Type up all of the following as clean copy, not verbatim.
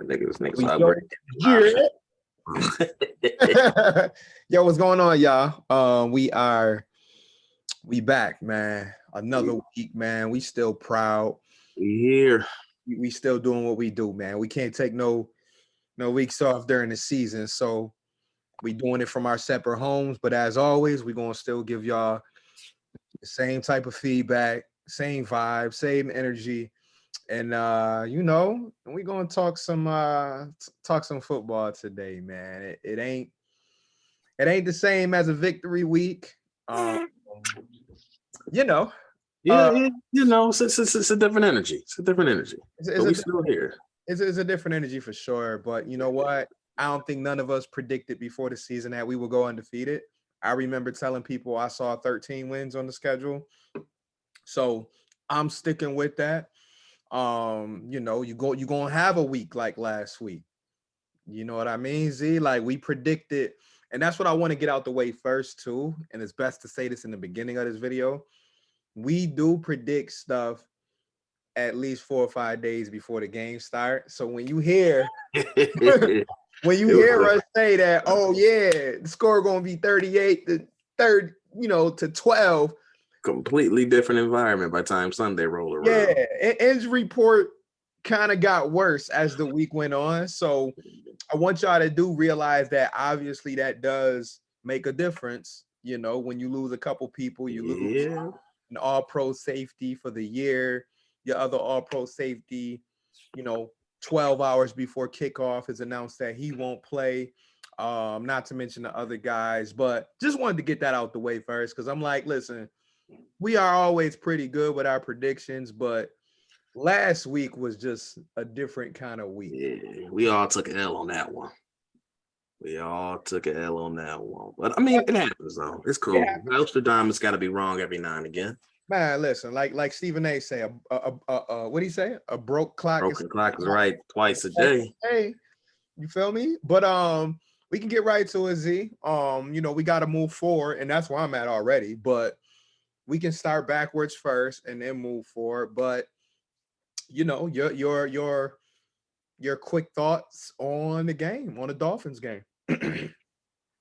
Niggas We upgrade. Yo, what's going on, y'all? We back, man. Another week, man. We still proud. We here. We still doing what we do, man. We can't take no weeks off during the season, so we doing it from our separate homes. But as always, we gonna still give y'all the same type of feedback, same vibe, same energy. And we're gonna talk some football today, man. It ain't the same as a victory week. You know. Yeah, it's a different energy. It's a different energy. But we still here. It's a different energy for sure. But you know what? I don't think none of us predicted before the season that we would go undefeated. I remember telling people I saw 13 wins on the schedule. So I'm sticking with that. You're gonna have a week like last week. You know what I mean, Z? Like we predicted, and that's what I want to get out the way first too. And it's best to say this in the beginning of this video. We do predict stuff at least 4 or 5 days before the game start. So when you hear us say that, oh yeah, the score gonna be 38 to 12. Completely different environment by the time Sunday roll around. Yeah, injury report kind of got worse as the week went on. So I want y'all to realize that obviously that does make a difference. You know, when you lose a couple people, you lose an all-pro safety for the year. Your other all-pro safety, 12 hours before kickoff has announced that he won't play. Not to mention the other guys, but just wanted to get that out the way first because I'm like, listen, we are always pretty good with our predictions, but last week was just a different kind of week. Yeah, we all took an L on that one. But I mean, it happens though. It's cool. Nostradamus got to be wrong every now and again. Man, listen, like Stephen A. say, what do you say? A broken clock is right twice a day. Hey, you feel me? But we can get right to it, Z. We got to move forward, and that's where I'm at already. But we can start backwards first and then move forward. But your quick thoughts on the game, on the Dolphins game.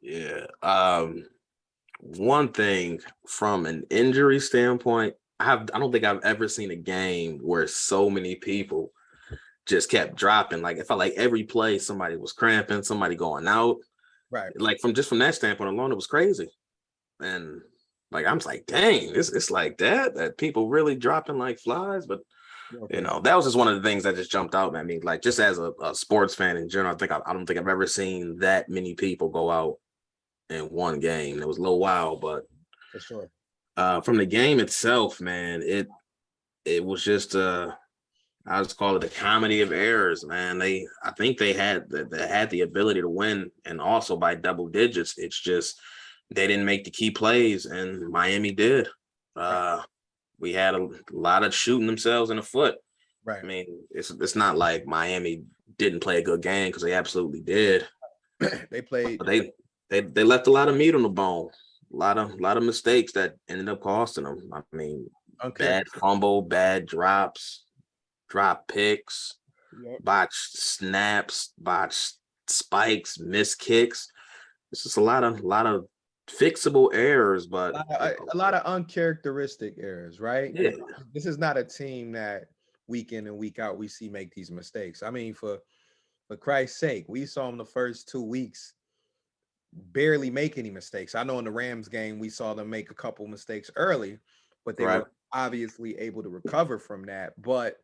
Yeah. One thing from an injury standpoint, I don't think I've ever seen a game where so many people just kept dropping. Like it felt like every play somebody was cramping, somebody going out. Right. Like from that standpoint alone, it was crazy. And like I'm just like, dang, it's like that people really dropping like flies. But that was just one of the things that just jumped out at me. Like just as a sports fan in general, I don't think I've ever seen that many people go out in one game. It was a little wild, but for sure. From the game itself, man, it was just I just call it a comedy of errors, man. I think they had the ability to win, and also by double digits. It's just they didn't make the key plays, and Miami did. We had a lot of shooting themselves in the foot. Right. I mean, it's not like Miami didn't play a good game because they absolutely did. They played. They left a lot of meat on the bone. A lot of mistakes that ended up costing them. I mean, bad fumble, bad drops, drop picks, botched snaps, botched spikes, missed kicks. It's just a lot of fixable errors, but a lot of uncharacteristic errors, right? Yeah. This is not a team that week in and week out we see make these mistakes. I mean, for Christ's sake, we saw them the first 2 weeks barely make any mistakes. I know in the Rams game we saw them make a couple mistakes early, but they were obviously able to recover from that. But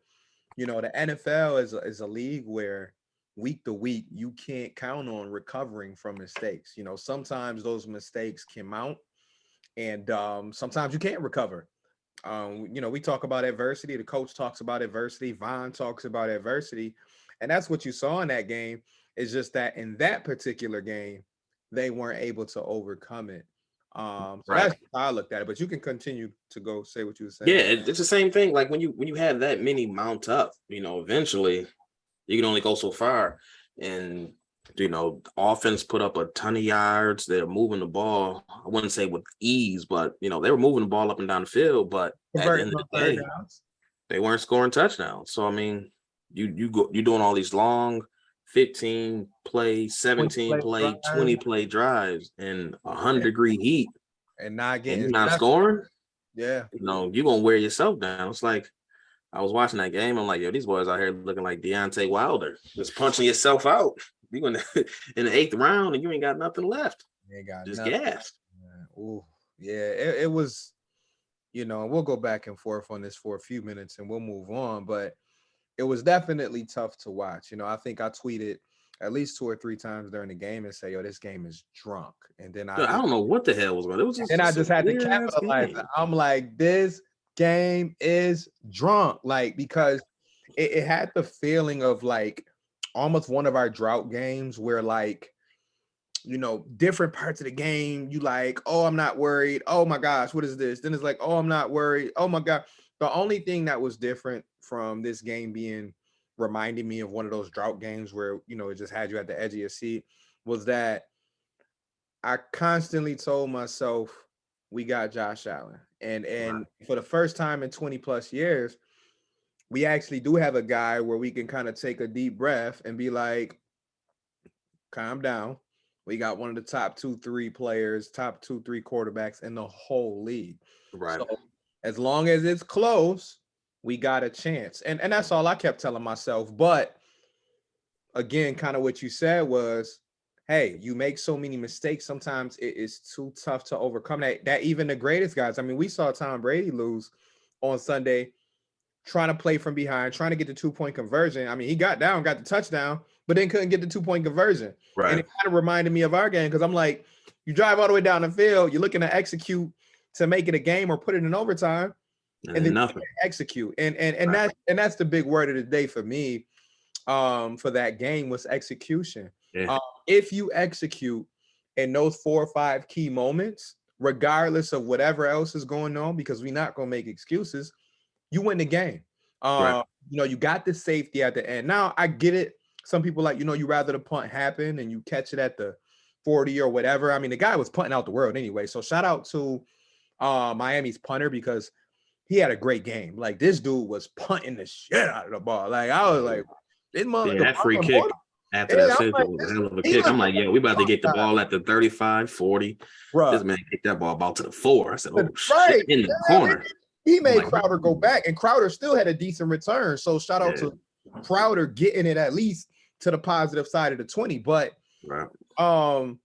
the NFL is a league where week to week you can't count on recovering from mistakes. Sometimes those mistakes can mount, and sometimes you can't recover. We talk about adversity. The coach talks about adversity. Vaughn talks about adversity, and that's what you saw in that game. It's just that in that particular game, they weren't able to overcome it. So that's how I looked at it. But you can continue to go say what you were saying. Yeah, it's the same thing. Like when you have that many mount up, eventually you can only go so far. And offense put up a ton of yards. They're moving the ball. I wouldn't say with ease, but they were moving the ball up and down the field. But at the end of the day, they weren't scoring touchdowns. So I mean, you're doing all these long 15 play, 17 play, 20 play drives in 100-degree heat, and not and getting you're not nothing. scoring, Yeah. you're gonna wear yourself down. It's like I was watching that game. I'm like, yo, these boys out here looking like Deontay Wilder, just punching yourself out. You're gonna in the 8th round and you ain't got nothing left. You ain't got Just nothing. gassed. Ooh, yeah, it was, and we'll go back and forth on this for a few minutes and we'll move on. But it was definitely tough to watch. I think I tweeted at least 2 or 3 times during the game and say, yo, this game is drunk. And then I I don't know what the hell was going on. It was just I a just had to weird ass capitalize game. it. I'm like, this game is drunk. Like, because it had the feeling of like almost one of our drought games where like, different parts of the game, you like, oh, I'm not worried. Oh my gosh, what is this? Then it's like, oh, I'm not worried. Oh my God. The only thing that was different from this game being reminding me of one of those drought games where, it just had you at the edge of your seat was that I constantly told myself, we got Josh Allen. And for the first time in 20 plus years, we actually do have a guy where we can kind of take a deep breath and be like, calm down. We got one of the top 2-3 players, top 2-3 quarterbacks in the whole league. Right. So as long as it's close, we got a chance. And that's all I kept telling myself. But again, kind of what you said was, hey, you make so many mistakes. Sometimes it is too tough to overcome that even the greatest guys. I mean, we saw Tom Brady lose on Sunday, trying to play from behind, trying to get the 2-point conversion. I mean, he got down, got the touchdown, but then couldn't get the 2-point conversion. Right. And it kind of reminded me of our game because I'm like, you drive all the way down the field, you're looking to execute to make it a game or put it in overtime, and then nothing. Execute. And that's the big word of the day for me. For that game was execution. Yeah. If you execute in those 4 or 5 key moments, regardless of whatever else is going on, because we're not going to make excuses, you win the game. Right. You got the safety at the end. Now I get it. Some people like, you rather the punt happen and you catch it at the 40 or whatever. I mean, the guy was punting out the world anyway. So shout out to Miami's punter because he had a great game. Like this dude was punting the shit out of the ball. Like I was like, that free kick after that was a hell of a kick. I'm like, yeah, we about to get the ball at the 35, 40. Bruh. This man kicked that ball about to the 4. I said, oh, shit, in the corner. He made Crowder go back, and Crowder still had a decent return. So shout out to Crowder getting it at least to the positive side of the 20. But those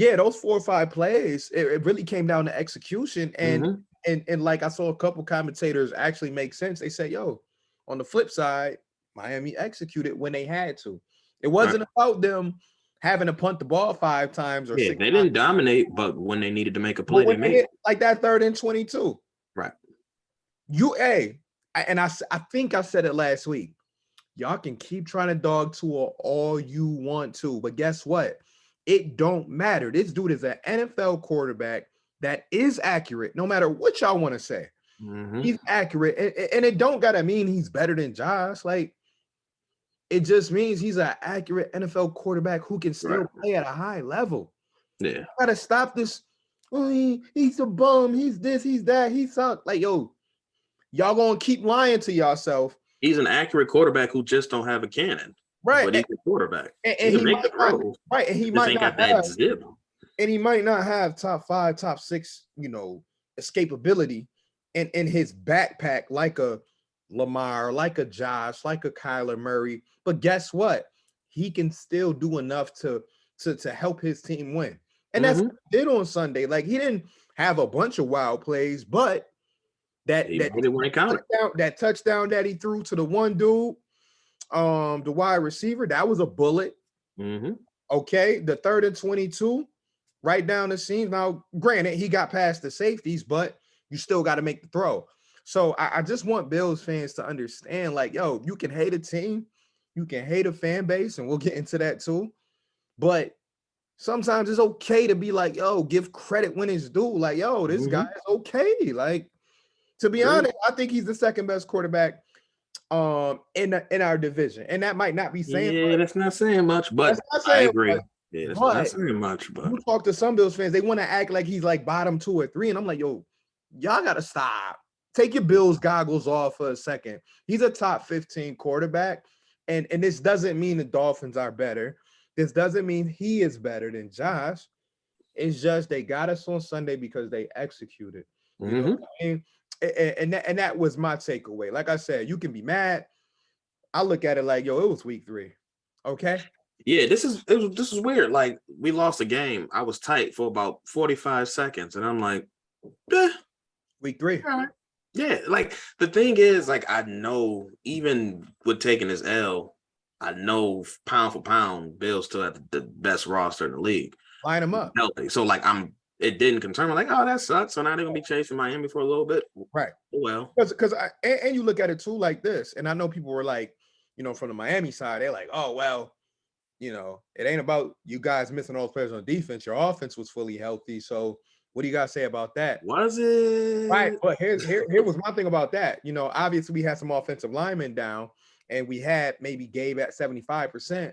4 or 5 plays, it really came down to execution. And and like I saw a couple commentators actually make sense. They say, yo, on the flip side, Miami executed when they had to. It wasn't about them having to punt the ball 5 times or 6 times. They didn't dominate, but when they needed to make a play, they made it. Like that 3rd and 22. Right. I think I said it last week. Y'all can keep trying to dog Tua all you want to, but guess what? It don't matter. This dude is an NFL quarterback that is accurate, no matter what y'all want to say. He's accurate, and it don't gotta mean he's better than Josh. Like, it just means he's an accurate NFL quarterback who can still play at a high level. Yeah, you gotta stop this. Oh, he's a bum. He's this. He's that. He sucked. Like, yo, y'all gonna keep lying to yourself. He's an accurate quarterback who just don't have a cannon. Right, but he's a quarterback. And he might not, and he might not have zip. And he might not have top 5, top 6, escapability in his backpack like a Lamar, like a Josh, like a Kyler Murray. But guess what? He can still do enough to help his team win. And that's what he did on Sunday. Like, he didn't have a bunch of wild plays, but that touchdown that he threw to the one dude, the wide receiver, that was a bullet. Okay, the 3rd and 22, right down the seam. Now, granted, he got past the safeties, but you still got to make the throw. So I just want Bills fans to understand, like, yo, you can hate a team, you can hate a fan base, and we'll get into that too. But sometimes it's okay to be like, yo, give credit when it's due. Like, yo, this guy is okay. Like, to be honest, I think he's the 2nd best quarterback in our division. And that might not be saying much. That's not saying much, but I agree. That's not saying much, but you talk to some Bills fans, they want to act like he's like bottom 2 or 3. And I'm like, yo, y'all gotta stop. Take your Bills goggles off for a second. He's a top 15 quarterback, And this doesn't mean the Dolphins are better. This doesn't mean he is better than Josh. It's just they got us on Sunday because they executed. You know what I mean? And that was my takeaway. Like I said, you can be mad. I look at it like, yo, it was week 3. Okay. Yeah, this is weird. Like we lost a game. I was tight for about 45 seconds, and I'm like, eh, week 3. all right. Yeah, like the thing is, like I know even with taking this L, I know pound for pound, Bill's still at the best roster in the league. Line them up. Healthy. So like it didn't concern me. Like, oh, that sucks. So now they're gonna be chasing Miami for a little bit. Right. Well, because and you look at it too like this, and I know people were like, from the Miami side, they're like, oh well, it ain't about you guys missing all the players on defense. Your offense was fully healthy. So what do you guys say about that? Was it? Right. But here was my thing about that. Obviously we had some offensive linemen down, and we had maybe Gabe at 75%.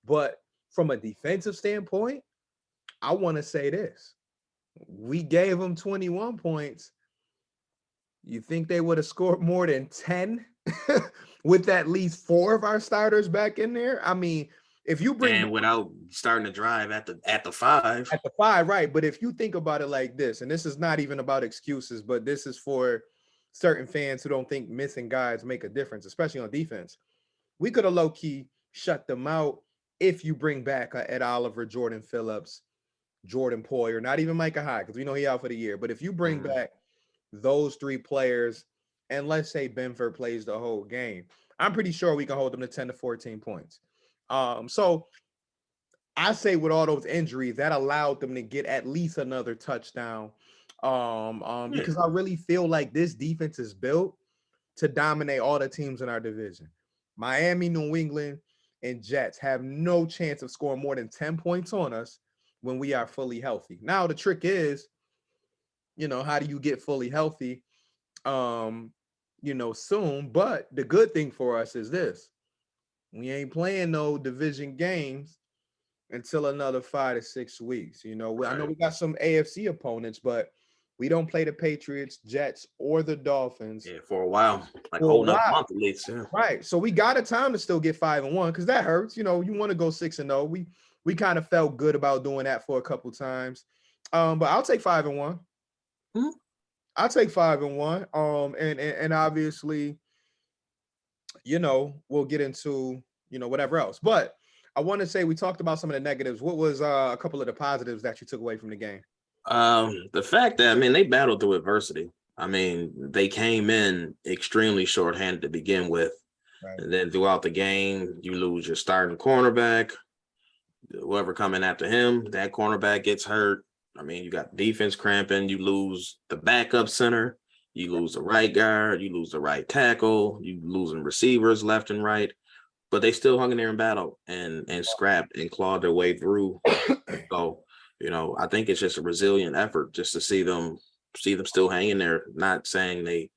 But from a defensive standpoint, I want to say this. We gave them 21 points. You think they would have scored more than 10 with at least 4 of our starters back in there? I mean, if you bring and without starting to drive at the 5. At the 5, right? But if you think about it like this, and this is not even about excuses, but this is for certain fans who don't think missing guys make a difference, especially on defense. We could have low-key shut them out if you bring back Ed Oliver, Jordan Phillips, Jordan Poyer, not even Micah Hyde, because we know he out for the year. But if you bring back those 3 players, and let's say Benford plays the whole game, I'm pretty sure we can hold them to 10 to 14 points. So I say with all those injuries, that allowed them to get at least another touchdown. Because I really feel like this defense is built to dominate all the teams in our division. Miami, New England, and Jets have no chance of scoring more than 10 points on us when we are fully healthy. Now, the trick is, how do you get fully healthy, soon? But the good thing for us is this. We ain't playing no division games until another 5 to 6 weeks. I know we got some AFC opponents, but we don't play the Patriots, Jets, or the Dolphins. Yeah, for a while, like holding up a month at least. Yeah. Right. So we got a time to still get 5-1 because that hurts. You want to go 6-0. We kind of felt good about doing that for a couple times. But I'll take 5-1. I'll take 5-1. And obviously, we'll get into whatever else. But I want to say we talked about some of the negatives. What was a couple of the positives that you took away from the game? The fact that they battled through adversity. They came in extremely shorthanded to begin with, right. And then throughout the game, you lose your starting cornerback. Whoever coming after him, that cornerback gets hurt. You got defense cramping. You lose the backup center. You lose the right guard. You lose the right tackle. You losing receivers left and right. But they still hung in there in battle and scrapped and clawed their way through. So, I think it's just a resilient effort just to see them still hanging there. Not saying they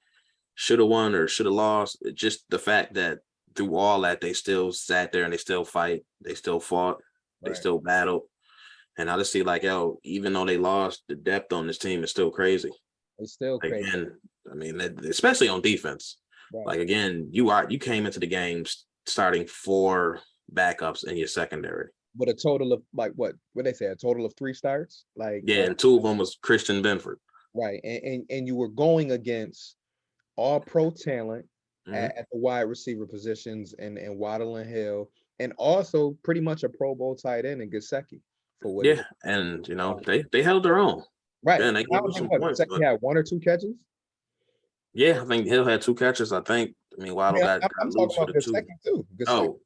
should have won or should have lost. It's just the fact that through all that, they still sat there and they still fight. They still fought. They still battled. And I just see even though they lost, the depth on this team is still crazy. It's still crazy. Again, especially on defense. Right. Like, again, you came into the game starting 4 backups in your secondary. With a total of what they say, a total of 3 starts? And 2 of them was Christian Benford. Right. And you were going against all pro talent at the wide receiver positions and Waddle and Hill, and also pretty much a Pro Bowl tight end in Gesicki for what. Yeah, and they held their own. Right. And they gave them some points. Gesicki had 1 or 2 catches. Yeah, I think Hill had 2 catches. I think. Waddle got loose for the 2. Too. Oh,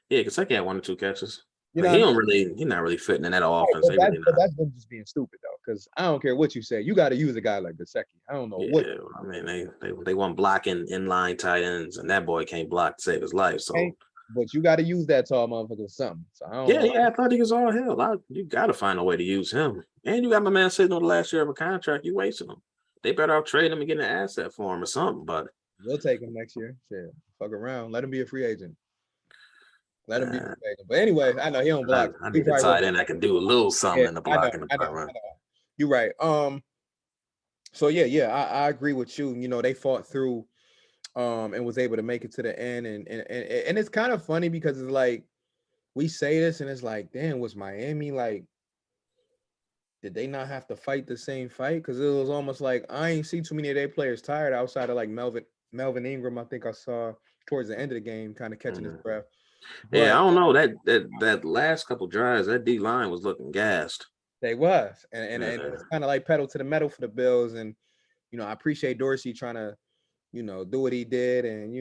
yeah, Gesicki had 1 or 2 catches. He's not really fitting in that offense. But that's them just being stupid though, because I don't care what you say. You got to use a guy like Gesicki. I don't know what. They want blocking inline tight ends, and that boy can't block to save his life. So, but you got to use that tall motherfucker or something. So I don't know. Yeah, I thought he was all hell. You got to find a way to use him. And you got my man sitting on the last year of a contract. You wasting him. They better off trading him and getting an asset for him or something. But we'll take him next year. Shit, fuck around. Let him be a free agent. Let him be free agent. But anyway, I know he don't block. I need a tight end that can do a little something in the blocking department. You're right. So yeah, I agree with you. They fought through and was able to make it to the end. And it's kind of funny because it's like we say this and it's like, damn, was Miami like, did they not have to fight the same fight? Because it was almost like I ain't see too many of their players tired outside of like Melvin Ingram. I think I saw towards the end of the game, kind of catching his breath. Yeah, I But don't know that last couple drives, that D line was looking gassed. they was, and Yeah. it's kind of like pedal to the metal for the Bills. And I appreciate Dorsey trying to do what he did, and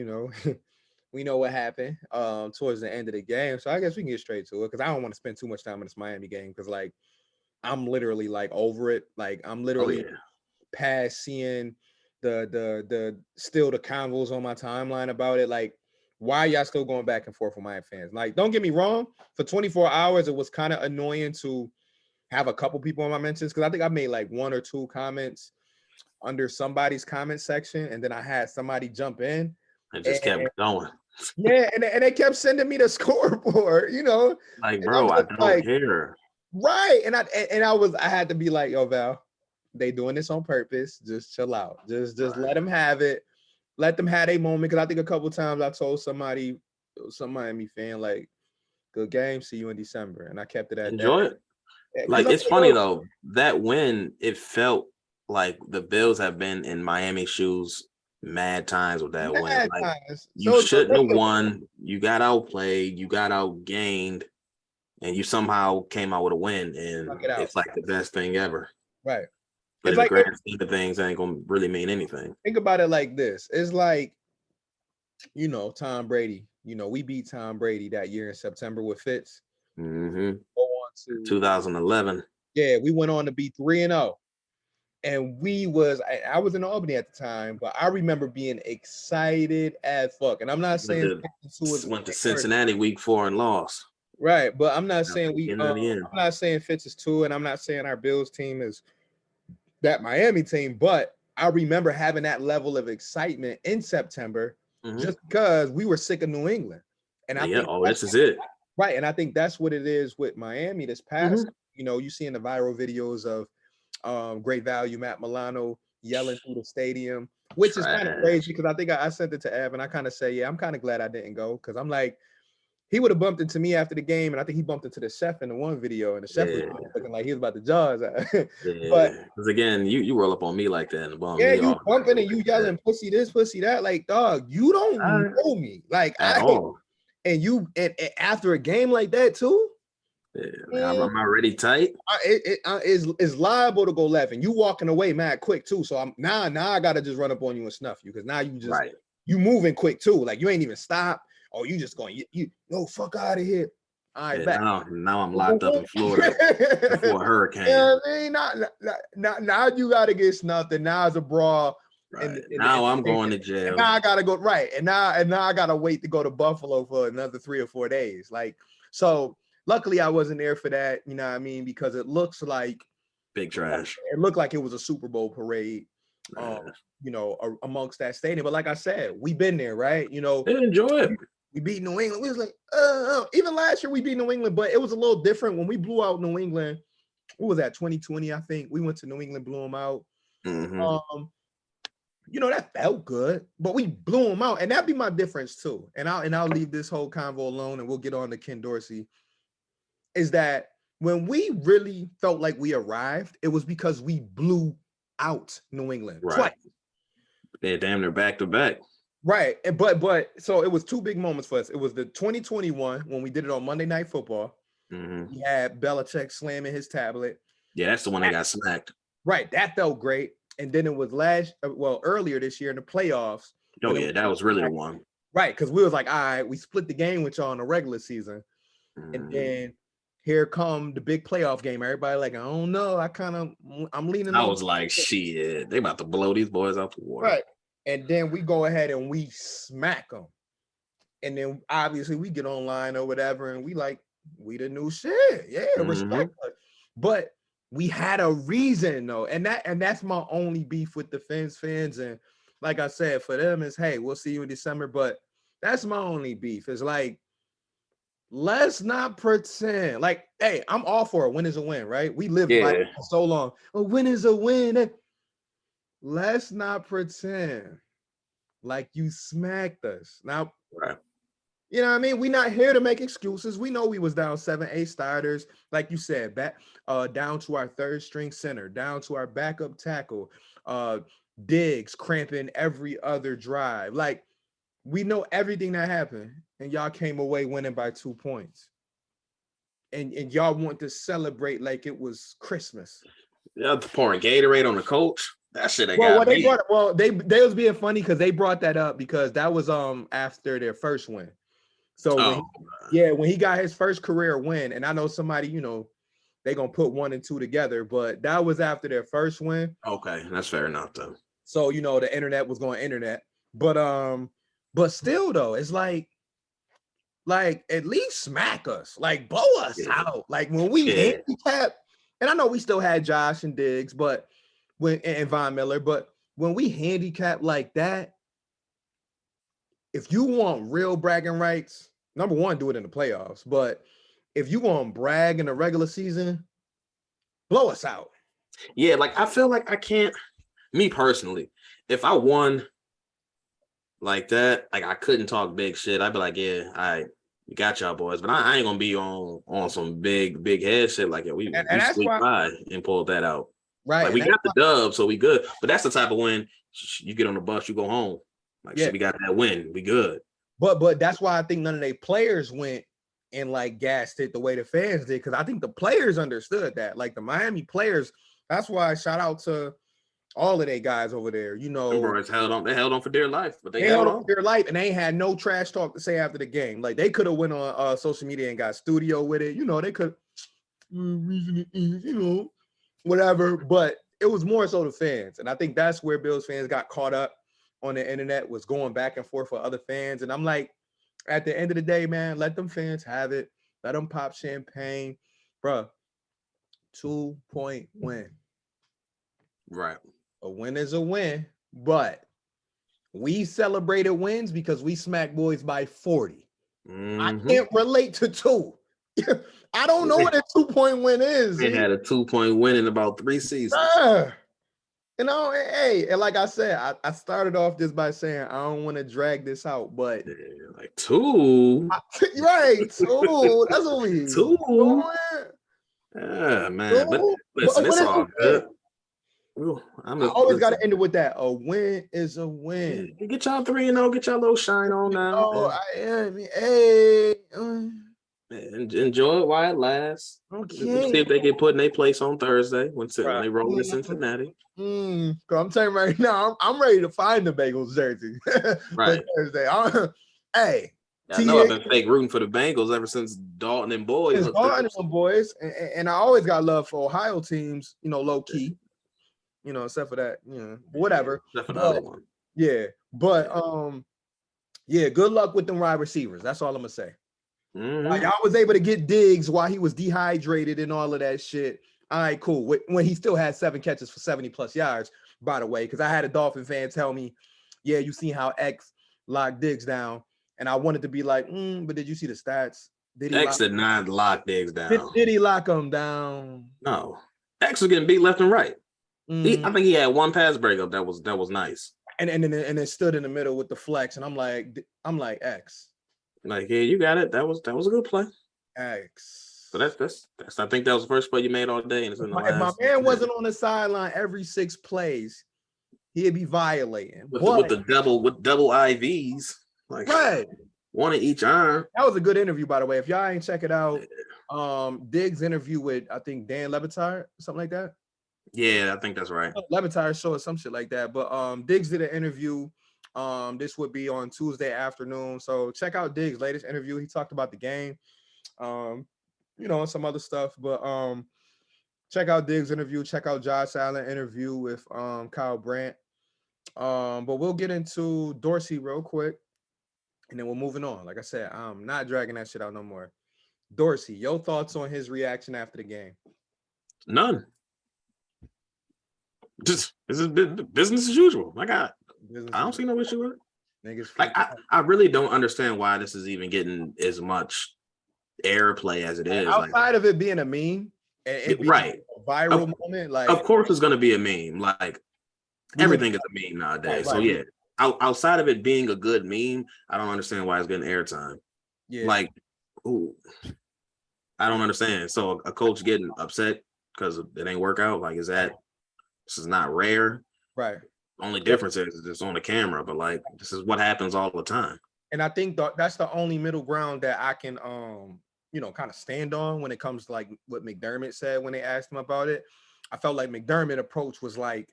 we know what happened towards the end of the game. So I guess we can get straight to it because I don't want to spend too much time in this Miami game because like I'm literally like over it. Like I'm Oh literally yeah. past seeing the still the convos on my timeline about it. Like, why y'all still going back and forth with Miami fans? Like, don't get me wrong, for 24 hours, it was kind of annoying to have a couple people on my mentions because I think I made like one or two comments under somebody's comment section, and then I had somebody jump in. It just kept going. Yeah, and they kept sending me the scoreboard, Like, and I'm bro, I just don't like, care. right. I had to be like, yo, Val, they doing this on purpose. Just chill out. Just Right. let them have it. Let them have a moment. Because I think a couple times I told somebody, some Miami fan, like, good game. See you in December. And I kept it at that. Enjoy it. Because Like, it's funny though, that win, it felt like the Bills have been in Miami shoes mad times with that win. mad Like, times. you So shouldn't have won. You got outplayed, you got outgained, and you somehow came out with a win. And knock it out. it's like the best thing ever. Right. But It's in the like, grand scheme of things, it ain't gonna really mean anything. think about it like this. It's like, Tom Brady. We beat Tom Brady that year in September with Fitz. Mm-hmm. Go on to 2011. Yeah, we went on to be 3-0. And I was in Albany at the time, but I remember being excited as fuck. And I'm not saying Went to Cincinnati week 4 and lost. right, but I'm not saying I'm not saying Fitz is 2, and I'm not saying our Bills team is that Miami team, but I remember having that level of excitement in September just because we were sick of New England. And I think this is it. Right. And I think that's what it is with Miami this past. You see in the viral videos of great value Matt Milano yelling through the stadium, which is kind of crazy because I think I sent it to Ev and I kind of say, yeah, I'm kind of glad I didn't go because I'm like, he would have bumped into me after the game, and I think he bumped into the chef in the one video, and the chef was looking like he was about to jaws. But because again, you roll up on me like that and bum me you off. bumping and you yelling pussy this, pussy that, like dog, you don't know me like at all. And you and after a game like that too. Yeah, I'm already tight. It's liable to go left, and you walking away mad quick too. So I'm now I gotta just run up on you and snuff you because now you just you moving quick too. Like you ain't even stop. Oh, you just going you no fuck out of here. All right, back. Now I'm locked up in Florida before a hurricane. You know what I mean? Now you gotta get snuffed, and now it's a brawl. Right. Now I'm going to jail. Now I gotta go and now I gotta wait to go to Buffalo for another 3 or 4 days. Like so. Luckily, I wasn't there for that, you know what I mean? Because it looks like big trash. It looked like it was a Super Bowl parade, amongst that stadium. But like I said, we've been there, right? Enjoy it. We beat New England. We was like, even last year we beat New England, but it was a little different when we blew out New England. What was that? 2020, I think. We went to New England, blew them out. That felt good, but we blew them out, and that'd be my difference too. And I'll leave this whole convo alone, and we'll get on to Ken Dorsey. Is that when we really felt like we arrived, it was because we blew out New England twice. Yeah, damn near back to back. Right. But so it was 2 big moments for us. It was the 2021 when we did it on Monday Night Football. We had Belichick slamming his tablet. Yeah, that's the one that got smacked. Right. That felt great. And then it was earlier this year in the playoffs. Oh, yeah, that was really the one. Right. Because we was like, all right, we split the game with y'all in the regular season. And then here come the big playoff game. Everybody like, I don't know. I'm leaning. I was like, shit, they about to blow these boys out the water. Right. And then we go ahead and we smack them. And then obviously we get online or whatever. And we the new shit. Yeah, respect. But we had a reason though. And that's my only beef with the fans. And like I said, for them is, hey, we'll see you in December. But that's my only beef. It's like, let's not pretend like, hey, I'm all for a win is a win, right? We lived like so long. A win is a win. Let's not pretend like you smacked us. Now, Right. you know what I mean? We're not here to make excuses. We know we was down 7, 8 starters, like you said, back down to our third string center, down to our backup tackle, Diggs cramping every other drive. Like, we know everything that happened, and y'all came away winning by 2 points. And y'all want to celebrate like it was Christmas. Yeah, pouring Gatorade on the coach. That shit Well, got me. They was being funny because they brought that up because that was after their first win. So when he got his first career win, and I know somebody, they gonna put 1 and 2 together, but that was after their first win. Okay, that's fair enough though. So the internet was going internet, but still though, it's like at least smack us, like blow us out, like when we handicap. And I know we still had Josh and Diggs, and Von Miller, but when we handicap like that, if you want real bragging rights, number one, do it in the playoffs. But if you want to brag in the regular season, blow us out. Yeah, like I feel like I can't. Me personally, if I won like that, like I couldn't talk big shit. I'd be like, yeah, all right, we got y'all boys, but I ain't gonna be on some big head shit like it. We squeaked by and pulled that out. Right. Like we got the dub, so we good. But that's the type of win you get on the bus, you go home. Like shit, we got that win, we good. But that's why I think none of their players went and like gassed it the way the fans did, because I think the players understood that. Like the Miami players, that's why I shout out to all of they guys over there. Them boys held on. They held on for dear life, but they held on for dear life, and they ain't had no trash talk to say after the game. Like they could have went on social media and got studio with it. They could, whatever. But it was more so the fans, and I think that's where Bills fans got caught up on the internet, was going back and forth with other fans. And I'm like, at the end of the day, man, let them fans have it. Let them pop champagne, bro. 2-point win. Right. A win is a win, but we celebrated wins because we smacked boys by 40. Mm-hmm. I can't relate to 2. I don't know what a 2-point win is. They had a 2-point win in about 3 seasons. Hey, and like I said, I started off this by saying I don't want to drag this out, but like 2, right? 2. That's what we 2. Yeah, man, but listen, it's all good. I always got to end it with that. A win is a win. Yeah, get y'all 3-0. Get y'all little shine on now. Oh, I am. Hey. Enjoy it while it lasts. Okay. See if they get put in their place on Thursday when they roll to Cincinnati. I'm telling you right now, I'm ready to find the Bengals jersey. Right. Thursday. Hey. I know I've been fake rooting for the Bengals ever since Dalton and Boyd. And I always got love for Ohio teams, low key. Except for that, whatever. Except for the other one. Yeah. But good luck with them wide receivers. That's all I'm gonna say. Mm-hmm. Y'all was able to get Diggs while he was dehydrated and all of that shit. All right, cool. When he still had 7 catches for 70+ yards, by the way, because I had a Dolphin fan tell me, yeah, you seen how X locked Diggs down. And I wanted to be like, but did you see the stats? X did not lock Diggs down. Did he lock him down? No. X was getting beat left and right. I think he had 1 pass breakup that was nice. And then stood in the middle with the flex. And I'm like X. Like, yeah, you got it. That was a good play. X. So that's I think that was the first play you made all day. And it's in the if my man wasn't on the sideline every 6 plays, he'd be violating. With double IVs. Like, right. 1 in each arm. That was a good interview, by the way. If y'all ain't check it out, Diggs interview with, I think, Dan Levitard, something like that. Yeah, I think that's right. Levitard show or some shit like that. But Diggs did an interview. This would be on Tuesday afternoon. So check out Diggs' latest interview. He talked about the game, and some other stuff. But check out Diggs' interview. Check out Josh Allen interview with Kyle Brandt. But we'll get into Dorsey real quick, and then we're moving on. Like I said, I'm not dragging that shit out no more. Dorsey, your thoughts on his reaction after the game? None. Just this is business as usual. I don't see no issue with it. Niggas, like I really don't understand why this is even getting as much airplay as it is. Outside of it being a meme, and right, a viral moment. Like, of course, it's gonna be a meme. Like everything is a meme nowadays. Right. So yeah, outside of it being a good meme, I don't understand why it's getting airtime. Yeah. Like, ooh, I don't understand. So a coach getting upset because it ain't work out. Like, this is not rare. Right. Only difference is it's on the camera, but like this is what happens all the time. And I think that's the only middle ground that I can kind of stand on when it comes to like what McDermott said when they asked him about it. I felt like McDermott's approach was like,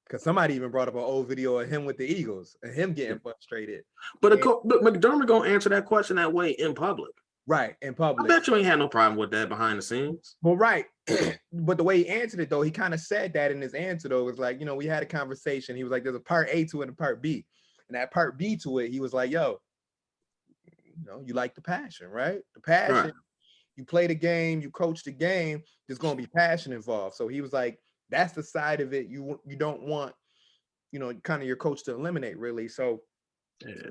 because somebody even brought up an old video of him with the Eagles and him getting frustrated. But McDermott gonna answer that question that way in public. Right, in public. I bet you ain't had no problem with that behind the scenes. Well, right. But the way he answered it, though, he kind of said that in his answer, though, was like, we had a conversation. He was like, there's a part A to it and a part B. And that part B to it, he was like, yo, you like the passion, right? The passion, right. You play the game, you coach the game, there's going to be passion involved. So he was like, that's the side of it you don't want, kind of your coach to eliminate, really. So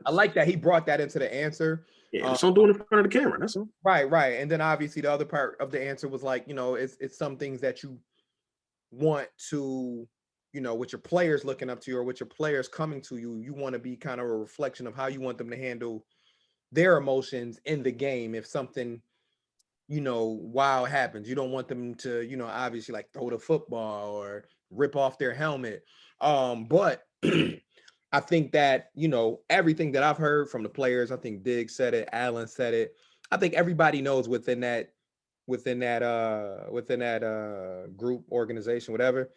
I like that he brought that into the answer. Yeah, just don't do it in front of the camera. That's all. Right. And then obviously the other part of the answer was like, it's some things that you want to, with your players looking up to you or with your players coming to you, you want to be kind of a reflection of how you want them to handle their emotions in the game. If something, wild happens, you don't want them to, obviously like throw the football or rip off their helmet. But I think that, everything that I've heard from the players, I think Diggs said it, Allen said it. I think everybody knows within that group, organization, whatever,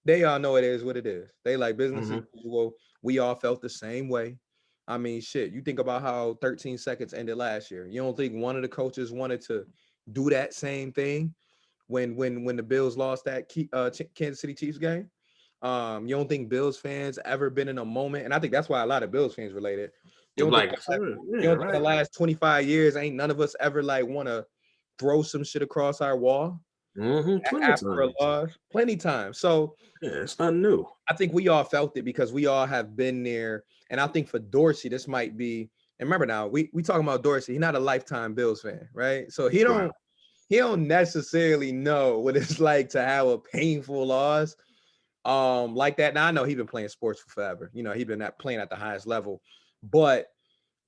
they all know it is what it is. They like business as usual. We all felt the same way. I mean, shit, you think about how 13 seconds ended last year. You don't think one of the coaches wanted to do that same thing when the Bills lost that Kansas City Chiefs game? You don't think Bills fans ever been in a moment, and I think that's why a lot of Bills fans related. You don't think in the last 25 years ain't none of us ever like want to throw some shit across our wall after a loss? Plenty times. So yeah, it's not new. I think we all felt it because we all have been there. And I think for Dorsey, this might be, and remember now, we talking about Dorsey, he's not a lifetime Bills fan, right? So he don't necessarily know what it's like to have a painful loss like that. Now I know he's been playing sports for forever. He's been playing at the highest level, but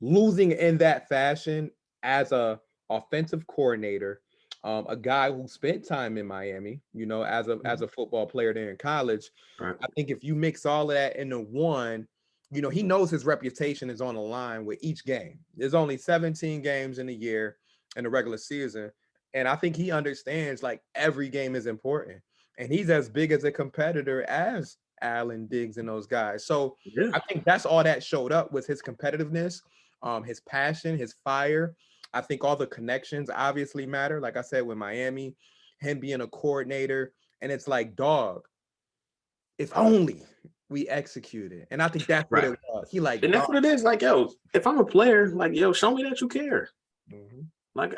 losing in that fashion as a offensive coordinator, a guy who spent time in Miami, as a football player there in college. Right. I think if you mix all of that into one, he knows his reputation is on the line with each game. There's only 17 games in a year in the regular season. And I think he understands like every game is important. And he's as big as a competitor as Allen, Diggs, and those guys. So yeah. I think that's all that showed up was his competitiveness, his passion, his fire. I think all the connections obviously matter. Like I said, with Miami, him being a coordinator, and it's like, dog, if only we executed. And I think that's right. What it was. He like, and that's what it is. Like, yo, if I'm a player, like, yo, show me that you care. Mm-hmm. Like,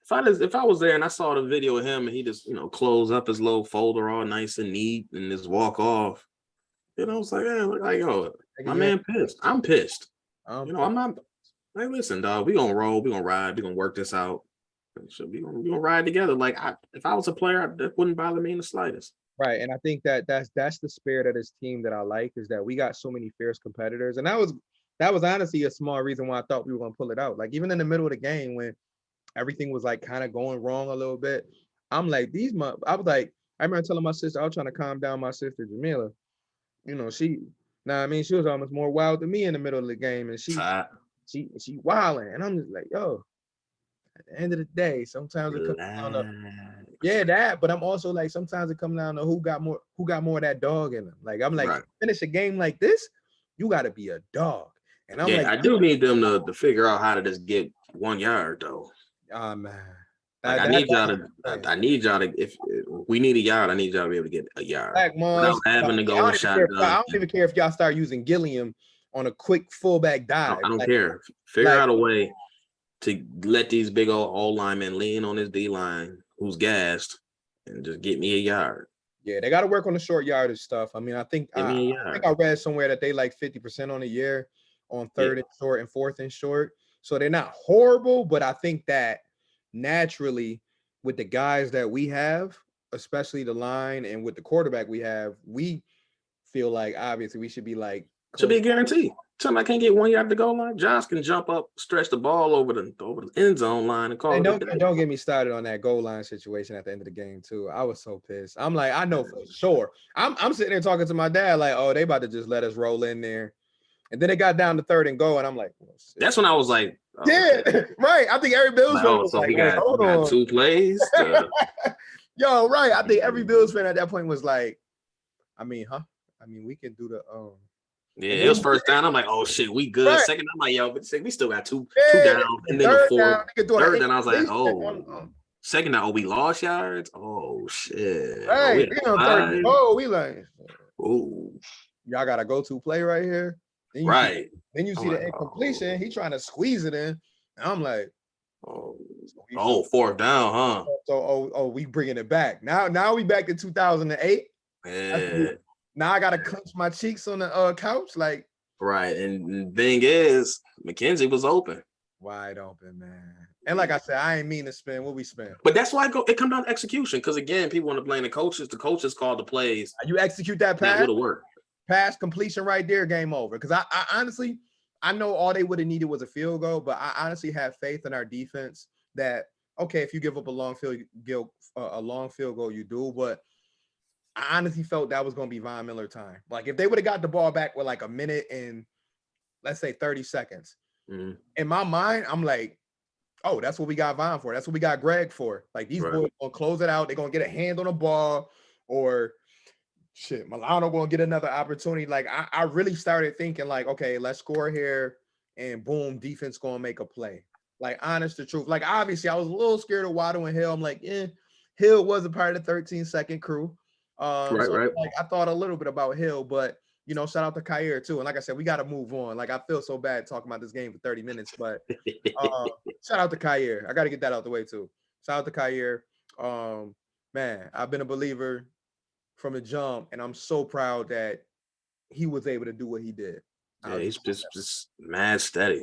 if I was there and I saw the video of him and he just, close up his little folder all nice and neat and just walk off, I was like, yeah, like, yo, my man pissed. I'm pissed. I'm not. Like, listen, dog, we gonna roll, we gonna ride, we gonna work this out. So we gonna ride together. Like, if I was a player, that wouldn't bother me in the slightest. Right, and I think that's the spirit of this team that I like, is that we got so many fierce competitors, and that was honestly a small reason why I thought we were gonna pull it out. Like, even in the middle of the game when everything was like kind of going wrong a little bit, I'm like, I was like, I remember telling my sister, I was trying to calm down my sister Jamila. She was almost more wild than me in the middle of the game, and she wilding, and I'm just like, yo, at the end of the day, sometimes it comes down to that, but I'm also like, sometimes it comes down to who got more of that dog in them. Like, I'm like, right. Finish a game like this, you got to be a dog. And I'm like, I do need them to figure out how to just get 1 yard though. Man. Like, I need y'all to, if we need a yard, I need y'all to be able to get a yard without having to go shotgun. I don't even care if y'all start using Gilliam on a quick fullback dive. I don't care. Figure out a way to let these big old linemen lean on this D line who's gassed and just get me a yard. Yeah, they got to work on the short yardage stuff. I mean, I think I read somewhere that they like 50% on the year on third and short and fourth and short. So they're not horrible, but I think that naturally with the guys that we have, especially the line and with the quarterback we have, we feel like obviously we should be like Should be a guarantee. Somebody can't get 1 yard to goal line. Josh can jump up, stretch the ball over the end zone line, and call And it a day. don't get me started on that goal line situation at the end of the game too. I was so pissed. I'm like, I know for sure. I'm sitting there talking to my dad like, oh, they about to just let us roll in there. And then it got down to 3rd and goal, and I'm like, well, that's when I was like, oh, yeah, okay. Right. I think every Bills fan was so like, we got 2 plays. Yo, right. I think every Bills fan at that point was like, I mean, we can do the Yeah, it was first down. I'm like, oh shit, we good. Right. Second, I'm like, yo, but we still got two down, and then the 4th. Third down, I was like, oh. Second down, we lost yards. Oh shit. Right. We like, oh, y'all got a go-to play right here. Then right. Then you see the incompletion. He trying to squeeze it in. And I'm like, 4th down, huh? So we bringing it back. Now we back to 2008. Yeah. Now I gotta clench my cheeks on the couch, like. Right, and the thing is, McKenzie was open, wide open, man. And like I said, I ain't mean to spin what we spent. But that's why it comes down to execution. Because again, people want to blame the coaches. The coaches call the plays. You execute that pass. It would have worked. Pass completion right there, game over. Because I honestly, I know all they would have needed was a field goal, but I honestly have faith in our defense that okay, if you give up a long field goal, you do. But I honestly felt that was going to be Von Miller time. Like if they would have got the ball back with like a minute and let's say 30 seconds, in my mind, I'm like, oh, that's what we got Von for. That's what we got Greg for. Like these boys gonna close it out. They're gonna get a hand on the ball, or shit, Milano gonna get another opportunity. Like I really started thinking like, okay, let's score here, and boom, defense gonna make a play. Like honest to truth. Like obviously, I was a little scared of Waddle and Hill. I'm like, Hill was a part of the 13-second crew. Like I thought a little bit about Hill, but you know, shout out to Kyer too. And like I said, we got to move on. Like I feel so bad talking about this game for 30 minutes, but shout out to Kyer. I got to get that out the way too. Shout out to Kyer. Man, I've been a believer from the jump, and I'm so proud that he was able to do what he did. Yeah, he's just mad steady.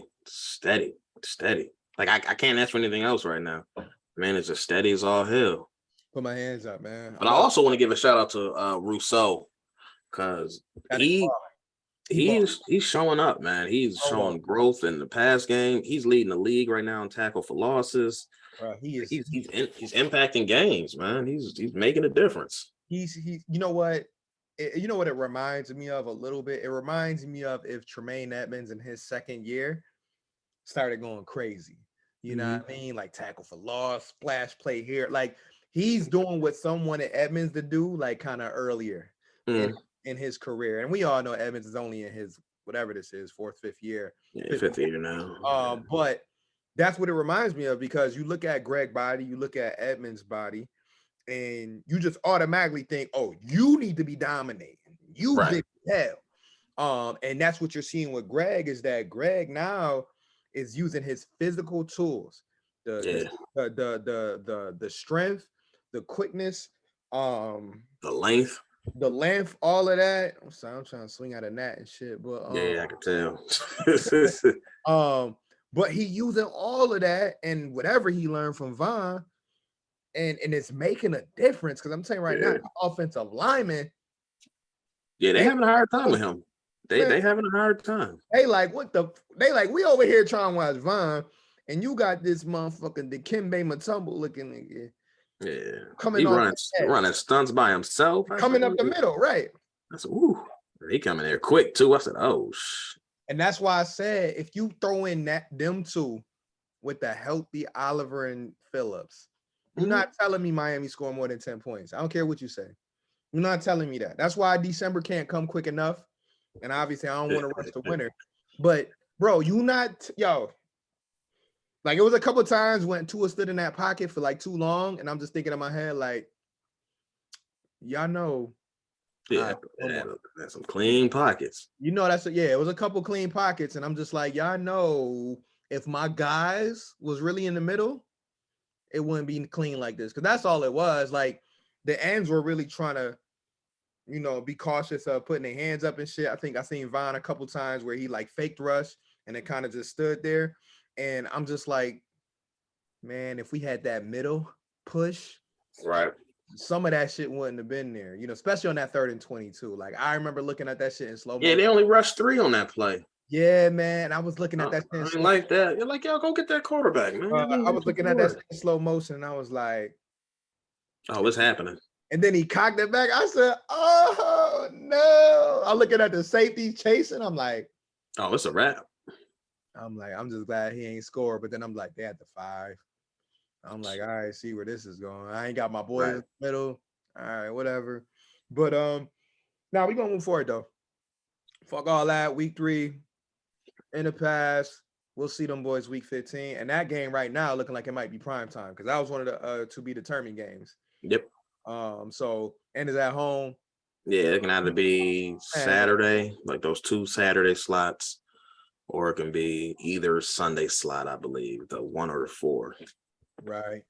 Like I can't ask for anything else right now. Man, it's just steady as all hell. Put my hands up, man. But I also want to give a shout out to Rousseau. Because he's showing up, man. He's showing growth in the pass game. He's leading the league right now in tackle for losses. He's impacting games, man. He's making a difference. He's you know what? It reminds me of a little bit. It reminds me of if Tremaine Edmonds in his second year started going crazy. You know what I mean? Like tackle for loss, splash play here. Like he's doing what someone at Edmonds to do, like kind of earlier. In his career, and we all know Edmonds is only in his whatever this is 4th, 5th year. Yeah, 5th year now. But that's what it reminds me of, because you look at Greg's body, you look at Edmonds' body, and you just automatically think, oh, you need to be dominating. You big hell. And that's what you're seeing with Greg, is that Greg now is using his physical tools, the strength, the quickness, the length, all of that. I'm sorry, I'm trying to swing out a gnat and shit, but I can tell. But he using all of that and whatever he learned from Von, and it's making a difference. Because I'm telling you right now, the offensive linemen, they having a hard time with him. They having a hard time. They like we over here trying to watch Von, and you got this motherfucking Dikembe Mutombo looking nigga. Yeah, coming running stunts by himself, coming up the middle, right? I said, "Ooh, he coming there quick too." I said, "Oh, And that's why I said, if you throw in them two with the healthy Oliver and Phillips, you're not telling me Miami scored more than 10 points. I don't care what you say. You're not telling me that. That's why December can't come quick enough. And obviously, I don't want to rush the winter. But bro, like it was a couple of times when Tua stood in that pocket for like too long, and I'm just thinking in my head like, y'all know, that's some clean pockets. You know, it was a couple clean pockets, and I'm just like, y'all know, if my guys was really in the middle, it wouldn't be clean like this, because that's all it was. Like the ends were really trying to, be cautious of putting their hands up and shit. I think I seen Von a couple times where he like faked rush and it kind of just stood there. And I'm just like, man, if we had that middle push, right, some of that shit wouldn't have been there, especially on that 3rd and 22. Like I remember looking at that shit in slow Yeah, motion. they only rushed 3 on that play. Yeah, man. I was looking at that shit I in ain't slow. like that. You're like, yo, go get that quarterback, man. I mean, I you was keep looking the at that work. shit in slow motion, and I was like, Oh, what's happening? and then he cocked it back. I said, "Oh no!" I'm looking at the safety chasing. I'm like, Oh, it's a wrap. I'm just glad he ain't scored. But then I'm like, they had the 5. I'm like, all right, see where this is going. I ain't got my boys in Right. the middle. All right, whatever. But now we gonna move forward though. Fuck all that. Week 3 in the past. We'll see them boys week 15. And that game right now looking like it might be prime time because that was one of the to be determined games. Yep. So and is at home. Yeah, it can either be Saturday, like those 2 Saturday slots, or it can be either Sunday slot, I believe, the 1 or the 4. Right.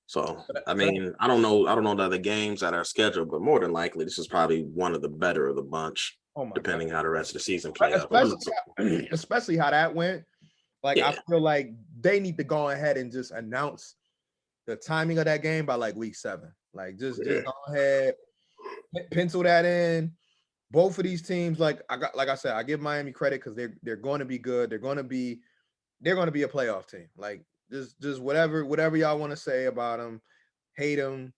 So, I mean, I don't know the other games that are scheduled, but more than likely, this is probably one of the better of the bunch, Oh my God. depending how the rest of the season play out. But Especially how that went. Like, I yeah, feel like they need to go ahead and just announce the timing of that game by like week 7. Like, just go ahead, pencil that in. Both of these teams, like I said, I give Miami credit because they're going to be good. They're going to be a playoff team. Like, just whatever y'all want to say about them, hate them,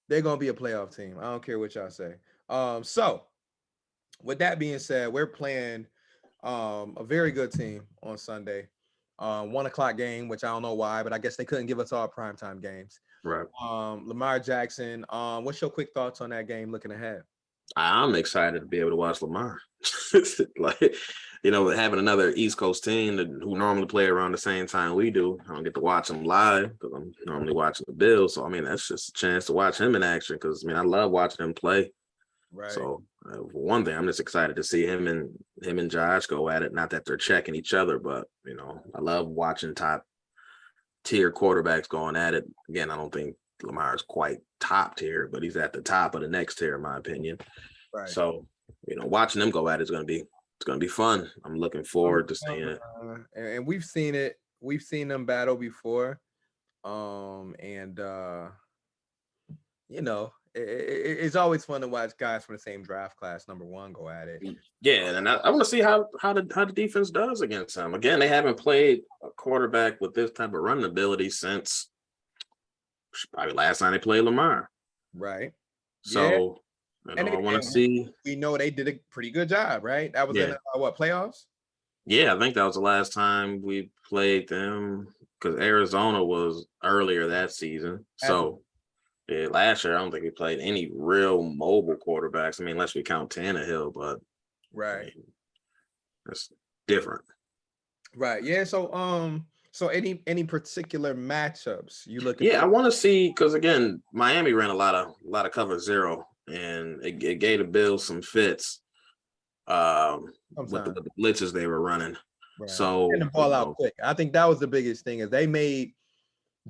they're going to be a playoff team. I don't care what y'all say. So with that being said, we're playing a very good team on Sunday. 1:00 game, which I don't know why, but I guess they couldn't give us all primetime games. right. Lamar Jackson. What's your quick thoughts on that game looking ahead? I'm excited to be able to watch Lamar. Like, having another East Coast team who normally play around the same time we do. I don't get to watch them live because I'm normally watching the Bills. So, I mean, that's just a chance to watch him in action because, I love watching him play. Right. So, for one thing, I'm just excited to see him and Josh go at it. Not that they're checking each other, but, I love watching top tier quarterbacks going at it. Again, I don't think Lamar is quite top tier, but he's at the top of the next tier, in my opinion. Right. So, watching them go at it is going to be fun. I'm looking forward to seeing it. And we've seen it. We've seen them battle before. It's always fun to watch guys from the same draft class, number 1, go at it. Yeah, and I want to see how the defense does against them. Again, they haven't played a quarterback with this type of running ability since probably last time they played Lamar. Right. So, I want to see. We know they did a pretty good job, right? That was in playoffs? Yeah, I think that was the last time we played them because Arizona was earlier that season. So, yeah, last year I don't think we played any real mobile quarterbacks. Unless we count Tannehill, but right, that's different. Right. Yeah. So any particular matchups you look at? Yeah, I want to see because again, Miami ran a lot of cover 0, and it gave the Bills some fits. With the blitzes they were running. Right. So getting the ball out quick. I think that was the biggest thing is they made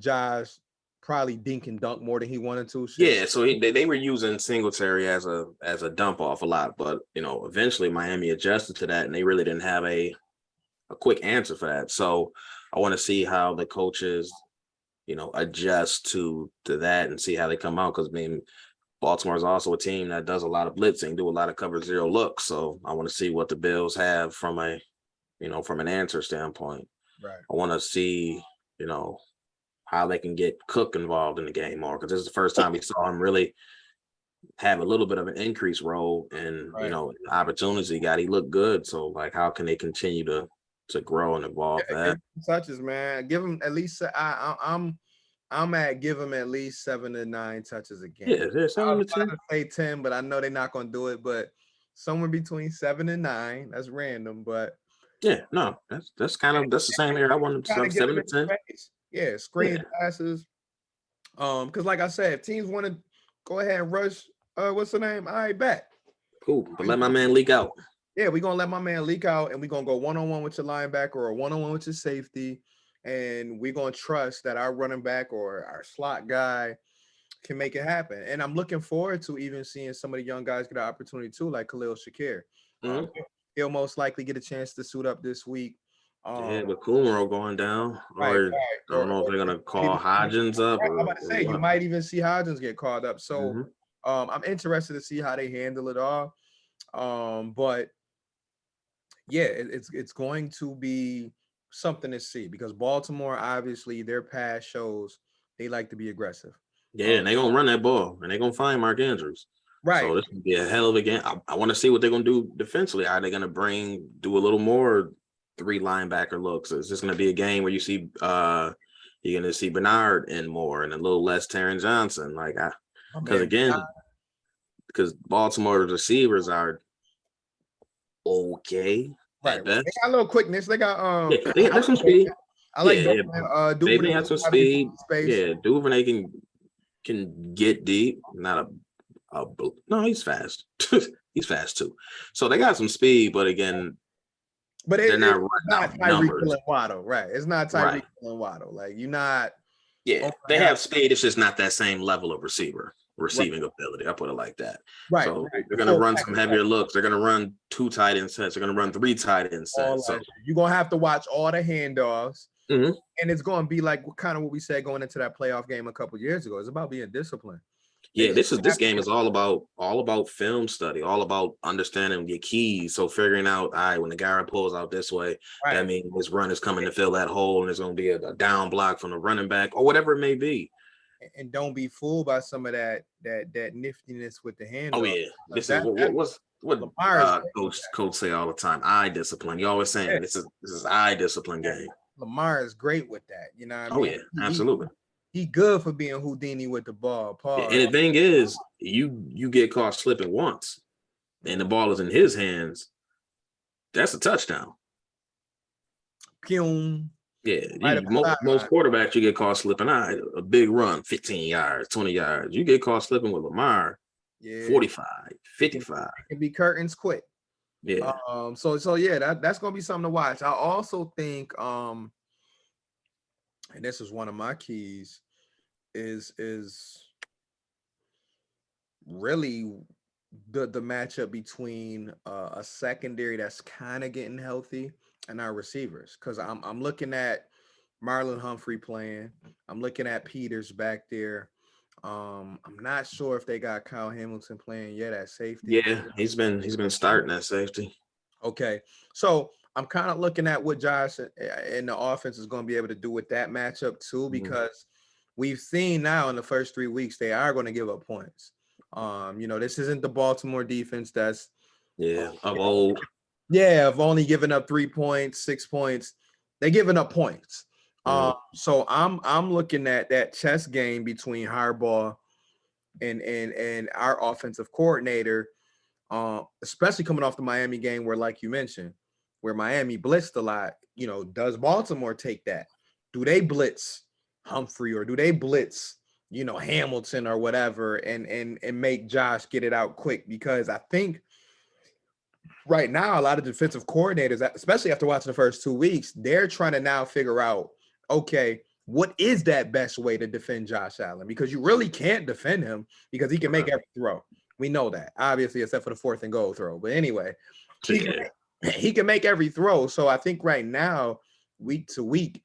Josh probably dink and dunk more than he wanted to. Yeah, so they were using Singletary as a dump off a lot, but eventually Miami adjusted to that, and they really didn't have a quick answer for that. So I want to see how the coaches, adjust to that and see how they come out because Baltimore is also a team that does a lot of blitzing, do a lot of cover 0 looks. So I want to see what the Bills have from from an answer standpoint. Right. I want to see, how they can get Cook involved in the game more because this is the first time we saw him really have a little bit of an increased role and opportunities he got. He looked good. So like, how can they continue to grow and evolve that? Touches, man. Give him at least. I'm at give him at least 7 to 9 touches a game. Yeah, 7 to 10. I was say 10, but I know they're not gonna do it. But somewhere between 7 and 9. That's random, but yeah, no, that's the same area. I want them 7 to 10. Yeah, screen passes. Because like I said, if teams want to go ahead and rush, what's the name? I bet. Cool, but let my man leak out. Yeah, we're gonna let my man leak out, and we're gonna go 1-on-1 with your linebacker or 1-on-1 with your safety. And we're going to trust that our running back or our slot guy can make it happen. And I'm looking forward to even seeing some of the young guys get an opportunity too, like Khalil Shakir. He'll most likely get a chance to suit up this week. Yeah, with Kumaro going down, Right, or I don't know if they're gonna call Hodgins up I'm or about to say you what. might even see Hodgins get called up. So Mhm. I'm interested to see how they handle it all. But yeah, it's going to be something to see because Baltimore, obviously, their past shows they like to be aggressive. Yeah, and they're gonna run that ball, and they're gonna find Mark Andrews. Right. So this will be a hell of a game. I want to see what they're gonna do defensively. Are they gonna do a little more three linebacker looks? Is this gonna be a game where you're gonna see Bernard in more and a little less Taron Johnson? My Because man. again, because Baltimore's receivers are okay Right. at They best. got a little quickness. They got Yeah, they got some speed. I Yeah, like yeah. Duvernay They have some how to be put speed. in space. Yeah, Duvernay can get deep. Not no, he's fast. He's fast too. So they got some speed, but again, But they're not it's running not out Tyreek numbers. Hill and Waddle, right? It's not Right. Tyreek Hill and Waddle. Like you're not. Yeah, Oh my they God. have speed. It's just not that same level of Right. receiving ability. I put it like that. Right. So Right. they're gonna run some heavier looks. They're gonna run 2 tight end sets. They're gonna run 3 tight end All sets. So that shit. You're gonna have to watch all the handoffs, mhm. and it's gonna be like kind of what we said going into that playoff game a couple years ago. It's about being disciplined. Yeah, this game is all about film study, all about understanding your keys. So figuring out, all right, when the guy pulls out this way, that Right. means this run is coming to fill that hole, and there's going to be a down block from the running back or whatever it may be. And don't be fooled by some of that niftiness with the Oh handoff. yeah, this is That what Lamar is coach say all the time. Eye discipline. You always saying this is eye discipline game. Lamar is great with that. You know what I Oh mean? yeah, absolutely. He good for being Houdini with the ball. Yeah, Pause. and the thing is, you get caught slipping once, and the ball is in his hands. That's a touchdown. Pew. Yeah, Right up the most sideline. quarterbacks you get caught slipping. A big run, 15 yards, 20 yards. You get caught slipping with Lamar, Yeah. 45, It 55. can be curtains quick. Yeah. So yeah, that's gonna be something to watch. I also think and this is one of my keys, is really the matchup between a secondary that's kind of getting healthy and our receivers. Because I'm looking at Marlon Humphrey playing. I'm looking at Peters back there. I'm not sure if they got Kyle Hamilton playing yet at safety. Yeah, he's been starting at safety. Okay, so I'm kind of looking at what Josh and the offense is going to be able to do with that matchup too, because we've seen now in the first 3 weeks they are going to give up points. This isn't the Baltimore defense that's of old. Yeah, I've only given up 3 points, 6 points. They're giving up points. So I'm looking at that chess game between Harbaugh and our offensive coordinator, especially coming off the Miami game where, like you mentioned, where Miami blitzed a lot. Does Baltimore take that? Do they blitz Humphrey or do they blitz, Hamilton or whatever and make Josh get it out quick? Because I think right now, a lot of defensive coordinators, especially after watching the first 2 weeks, they're trying to now figure out, okay, what is that best way to defend Josh Allen? Because you really can't defend him because he can make every throw. We know that, obviously, except for the 4th and goal throw. But anyway, he can make every throw. So I think right now, week to week,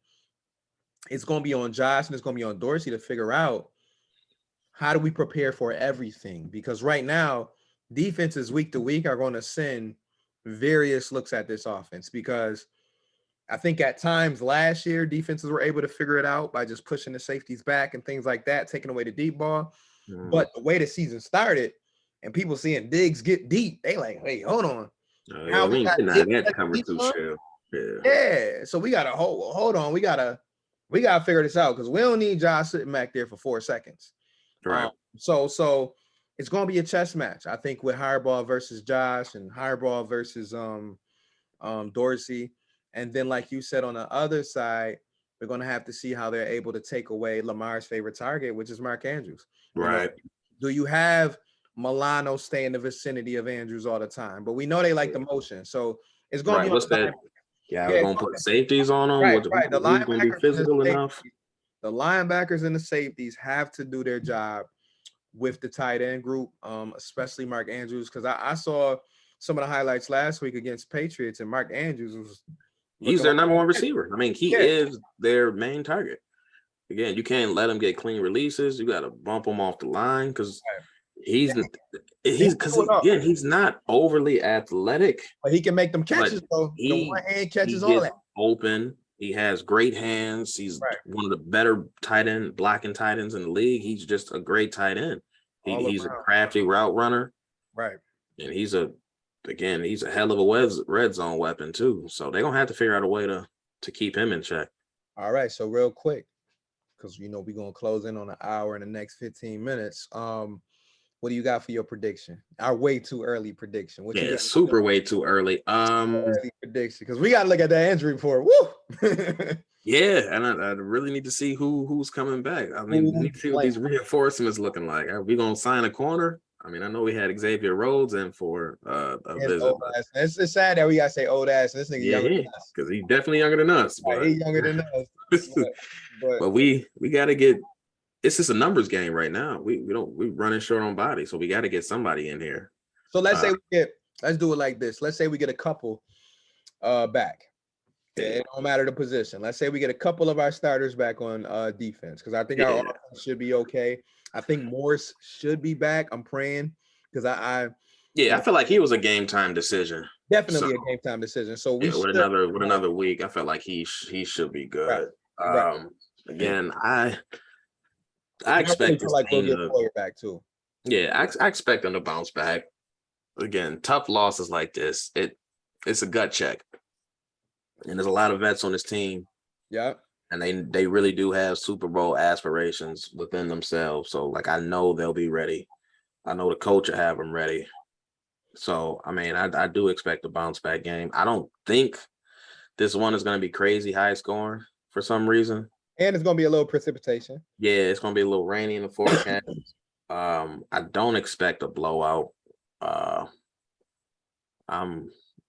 it's going to be on Josh and it's going to be on Dorsey to figure out how do we prepare for everything? Because right now, defenses week to week are going to send various looks at this offense, because I think at times last year defenses were able to figure it out by just pushing the safeties back and things like that, taking away the deep ball. But the way the season started and people seeing Diggs get deep, they like, hey, hold on. Yeah, we ain't getting that cover too sure. Yeah, so we gotta hold on. We gotta figure this out because we don't need Josh sitting back there for 4 seconds. Right. So it's gonna be a chess match. I think with Harbaugh versus Josh and Harbaugh versus Dorsey. And then, like you said, on the other side, we're gonna have to see how they're able to take away Lamar's favorite target, which is Mark Andrews. Right. Do you have Milano stay in the vicinity of Andrews all the time? But we know they like the motion, so it's gonna be what's that? Yeah, we're gonna put safeties on them. right. The Who's gonna be physical enough? The linebackers and the safeties have to do their job with the tight end group, especially Mark Andrews, because I saw some of the highlights last week against Patriots, and Mark Andrews was, He's their number one receiver. I mean, he Yeah. is their main target. Again, you can't let him get clean releases. You got to bump him off the line because he's because again, he's not overly athletic, but he can make them but catches though. The he one hand catches, all gets that. open. He has great hands. He's one of the better blocking tight ends in the league. He's just a great tight end. He's a crafty route runner. Right. And he's a hell of a red zone weapon too. So they're gonna have to figure out a way to keep him in check. All right. So real quick, because we're gonna close in on an hour in the next 15 minutes. What do you got for your prediction? Our way too early prediction. What you got? Super way too early. Early prediction, because we gotta look at that injury report. Woo! Yeah, and I really need to see who's coming back. I mean, we need to see what these reinforcements looking like. Are we gonna sign a corner? I mean, I know we had Xavier Rhodes in for a visit. It's sad that we gotta say old ass. This nigga younger than us. Because he's definitely younger than us. But he's younger than us. but we gotta get. It's just a numbers game right now. We running short on body, so we got to get somebody in here. So let's say let's do it like this. Let's say we get a couple back. It don't matter the position. Let's say we get a couple of our starters back on defense, because I think our offense should be okay. I think Morse should be back. I'm praying, because I feel like he was a game time decision. Definitely a game time decision. So we with another week, I felt like he should be good. Right. Again, I expect this like we'll get Boyer back too. Yeah, I expect him to bounce back. Again, tough losses like this, it's a gut check. And there's a lot of vets on this team. Yeah. And they really do have Super Bowl aspirations within themselves. So, like, I know they'll be ready. I know the coach will have them ready. So, I mean, I do expect a bounce back game. I don't think this one is going to be crazy high scoring for some reason. And it's going to be a little precipitation. Yeah, it's going to be a little rainy in the forecast. I don't expect a blowout.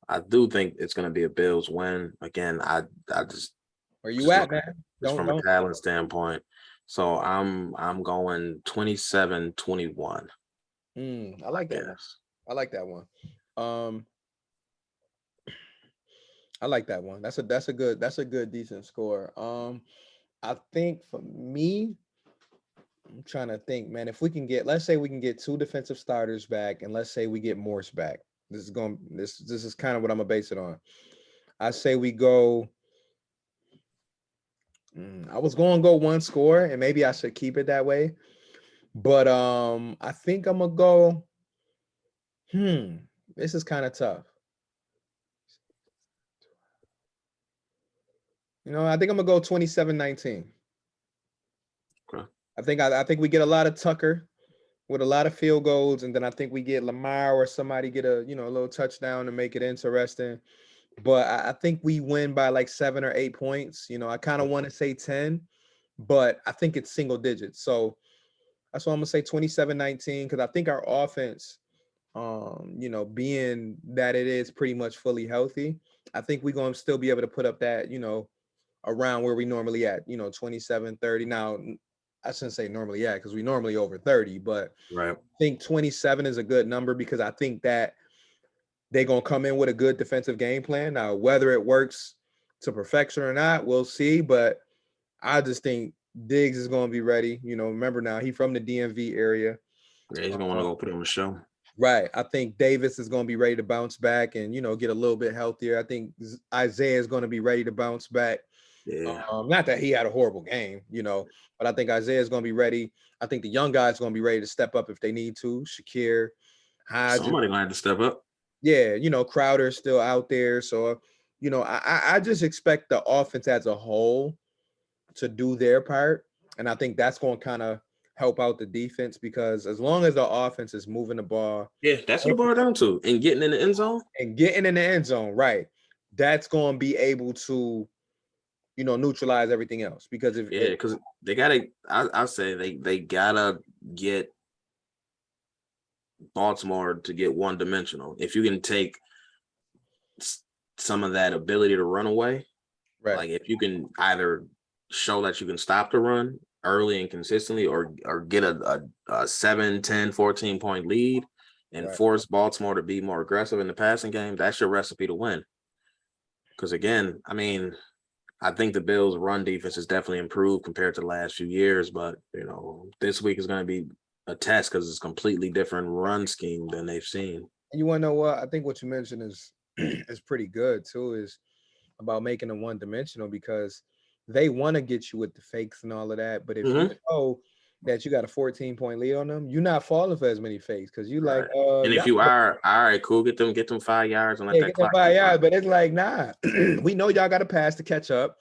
I do think it's going to be a Bills win. Again, I just where you at, man? Just from a talent standpoint. So I'm going 27-21. I like that. Yes. I like that one. I like that one. That's a good decent score. I think for me, I'm trying to think, man, if we can let's say we can get 2 defensive starters back, and let's say we get Morse back. This is kind of what I'm gonna base it on. I say we go. I was going to go 1 score, and maybe I should keep it that way. But I think I'm gonna go. This is kind of tough. I think I'm gonna go 27-19. Okay. I think we get a lot of Tucker with a lot of field goals, and then I think we get Lamar or somebody get a little touchdown to make it interesting. But I think we win by like 7 or 8 points. I kind of want to say 10, but I think it's single digits. So that's why I'm gonna say 27-19, because I think our offense, being that it is pretty much fully healthy, I think we're gonna still be able to put up that, around where we normally at, 27-30. Now, I shouldn't say normally at, because we normally over 30, but right. I think 27 is a good number, because I think that they're going to come in with a good defensive game plan. Now, whether it works to perfection or not, we'll see. But I just think Diggs is going to be ready. Remember now, he's from the DMV area. Yeah, he's going to want to go put on the show. Right. I think Davis is going to be ready to bounce back and, get a little bit healthier. I think Isaiah is going to be ready to bounce back. Yeah. Not that he had a horrible game, but I think Isaiah is going to be ready. I think the young guys are going to be ready to step up if they need to. Shakir, Hodges. Somebody going to have to step up. Yeah, Crowder's still out there. So, I just expect the offense as a whole to do their part. And I think that's going to kind of help out the defense, because as long as the offense is moving the ball. Yeah, that's what the ball down to. And getting in the end zone. Right. That's going to be able to, neutralize everything else. Because because they got to, I say they got to get Baltimore to get one-dimensional. If you can take some of that ability to run away, right? Like if you can either show that you can stop the run early and consistently, or get a 7, 10, 14-point lead and force Baltimore to be more aggressive in the passing game, that's your recipe to win. Because again, I mean, I think the Bills' run defense has definitely improved compared to the last few years, but this week is going to be a test because it's a completely different run scheme than they've seen. And you want to know what? I think what you mentioned is is pretty good too. Is about making them one dimensional because they want to get you with the fakes and all of that. But if you know that you got a 14-point lead on them, you're not falling for as many fakes because you like and if you are all right, cool, get them 5 yards and let that get them clock 5 yards, but it's like nah. We know y'all got to pass to catch up.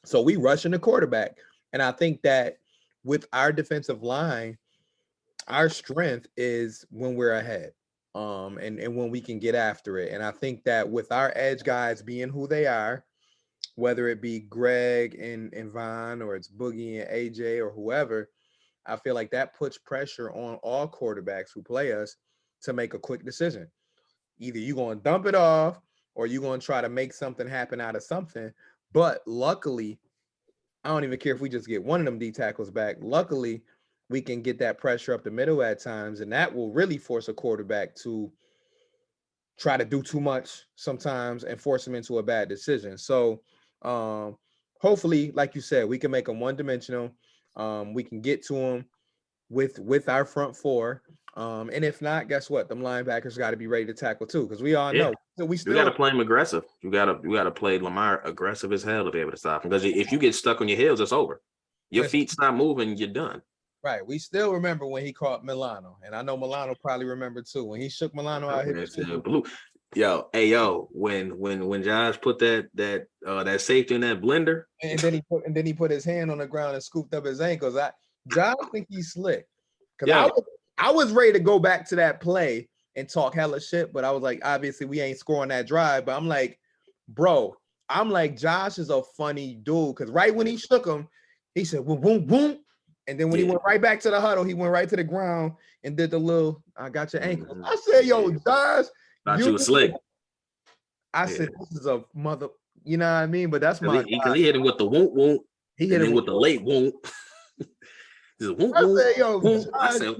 So we rushing the quarterback. And I think that with our defensive line, our strength is when we're ahead. And when we can get after it. And I think that with our edge guys being who they are, whether it be Greg and Von or it's Boogie and AJ or whoever, I feel like that puts pressure on all quarterbacks who play us to make a quick decision. Either you're going to dump it off or you're going to try to make something happen out of something. But luckily, I don't even care if we just get one of them D tackles back. Luckily, we can get that pressure up the middle at times, and that will really force a quarterback to try to do too much sometimes and force him into a bad decision. So hopefully, like you said, we can make them one-dimensional. We can get to them with our front four. And if not, guess what? Them linebackers got to be ready to tackle too, because we all know we still got to play him aggressive. You got to play Lamar aggressive as hell to be able to stop him. Because if you get stuck on your heels, it's over. Your feet's not moving, you're done. Right. We still remember when he caught Milano, and I know Milano probably remembered too when he shook Milano out. Blue. When Josh put that safety in that blender, and then he put his hand on the ground and scooped up his ankles. Josh think he's slick because I was ready to go back to that play and talk hella shit, but I was like, obviously we ain't scoring that drive. But I'm like, bro, Josh is a funny dude because right when he shook him, he said boom boom boom. And then when he went right back to the huddle, he went right to the ground and did the little, I got your ankle. I said, yo, Josh. Thought you was slick. I said, this is a mother, you know what I mean? But that's my because he hit him with the whoop whoop. He hit him with the late whoop. I said,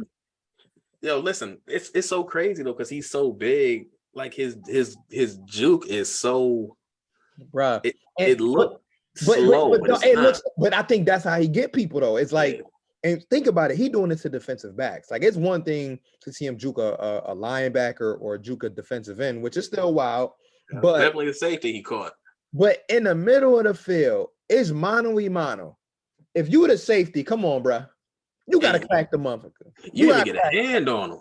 yo, listen, it's so crazy though, because he's so big. Like his juke is so bruh. It looked slow. But I think that's how he get people though. It's like, and think about it, he doing this to defensive backs. Like it's one thing to see him juke a linebacker or juke a defensive end, which is still wild. But definitely the safety he caught. But in the middle of the field, it's mano-y-mano. If you were the safety, come on, bro. You got to crack the motherfucker. You got to get a hand on him.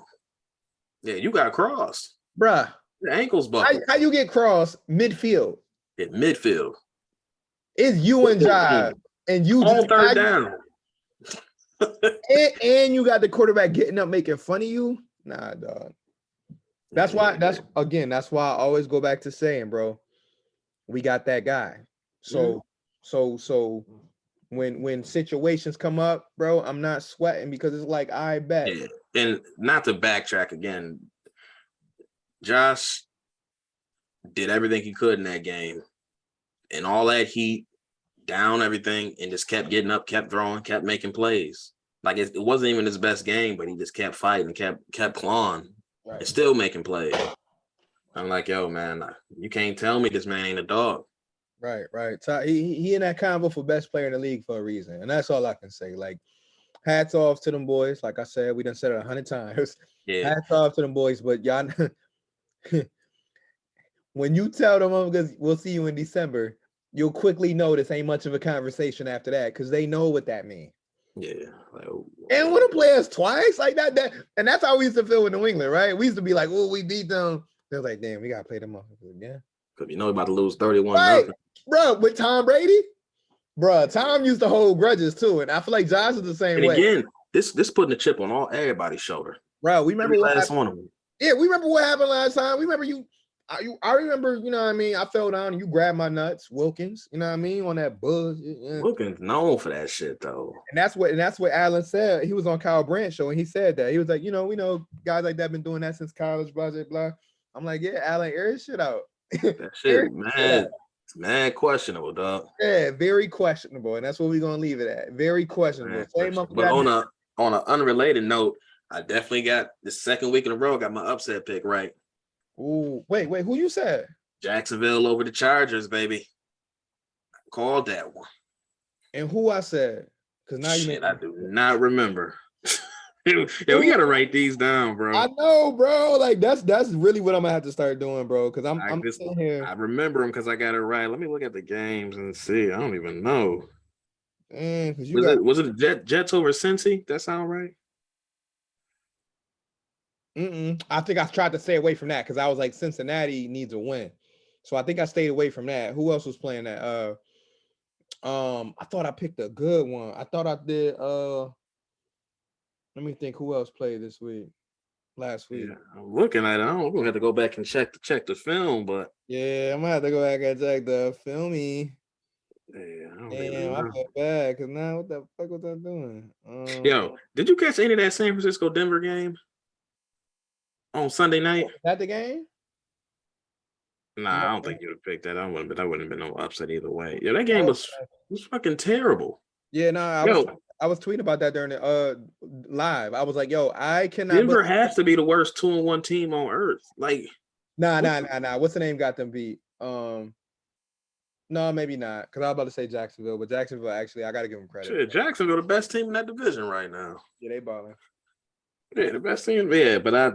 Yeah, you got to cross. Bruh. The ankles buckled. How you get cross midfield? At midfield. It's you and Jive. And you on third down. and you got the quarterback getting up making fun of you. Nah, dog. That's why I always go back to saying, bro, we got that guy. So when situations come up, bro, I'm not sweating because it's like, I bet. Yeah. And not to backtrack again, Josh did everything he could in that game. And all that heat, down everything, and just kept getting up, kept throwing, kept making plays. Like it wasn't even his best game, but he just kept fighting, kept clawing, and still making plays. I'm like, yo, man, you can't tell me this man ain't a dog. Right. He in that convo for best player in the league for a reason, and that's all I can say. Like, hats off to them boys. Like I said, we done said it 100 times. Yeah. Hats off to them boys, but y'all, when you tell them, because we'll see you in December, you'll quickly notice ain't much of a conversation after that because they know what that means. Yeah. And when to play us twice like that, and that's how we used to feel with New England, right? We used to be like, oh, we beat them. They're like, damn, we gotta play them off again. Because we're about to lose 31-0. Right. Bro, with Tom Brady, bro, Tom used to hold grudges too. And I feel like Josh is the same way. Again, this putting a chip on everybody's shoulder. Bro, we remember what happened. Yeah, we remember what happened last time. We remember I remember, you know what I mean? I fell down and you grabbed my nuts, Wilkins, you know what I mean? On that buzz. Yeah. Wilkins known for that shit though. And that's what Allen said. He was on Kyle Brandt show and he said that. He was like, we know guys like that been doing that since college, blah, blah, blah. I'm like, yeah, Allen, air his shit out. That shit, man. It's mad questionable, dog. Yeah, very questionable. And that's what we're gonna leave it at. Very questionable. But on an unrelated note, I definitely got the second week in a row, got my upset pick right. Ooh, wait, who you said? Jacksonville over the Chargers, baby. Called that one. And who I said? Because now you Shit, I do not remember. Yeah, we gotta write these down, bro. I know, bro. Like that's really what I'm gonna have to start doing, bro. Because I'm sitting here. I remember them because I got it right. Let me look at the games and see. I don't even know. Because was it Jets over Cincy? That sound right? I think I tried to stay away from that because I was like, Cincinnati needs a win. So I think I stayed away from that. Who else was playing that? I thought I picked a good one. I thought I did. Let me think. Who else played this week? Last week. Yeah, I'm looking at it. I'm gonna have to go back and check the film, but yeah, I'm gonna have to go back and check the filmy. Yeah, I don't Damn, even I know. feel bad because now what the fuck was I doing? Yo, did you catch any of that San Francisco Denver game on Sunday night? Is that the game? Nah, I don't think you would have picked that. That wouldn't have been no upset either way. Yeah, that game was fucking terrible. Yeah, no, I was tweeting about that during the live. I was like, yo, I cannot. Denver has to be the worst 2-1 team on earth. Like, nah. What's the name got them beat? No, maybe not. Because I was about to say Jacksonville, but Jacksonville actually, I gotta give them credit. Shit, Jacksonville, the best team in that division right now. Yeah, they balling. Yeah, the best team. Yeah, but I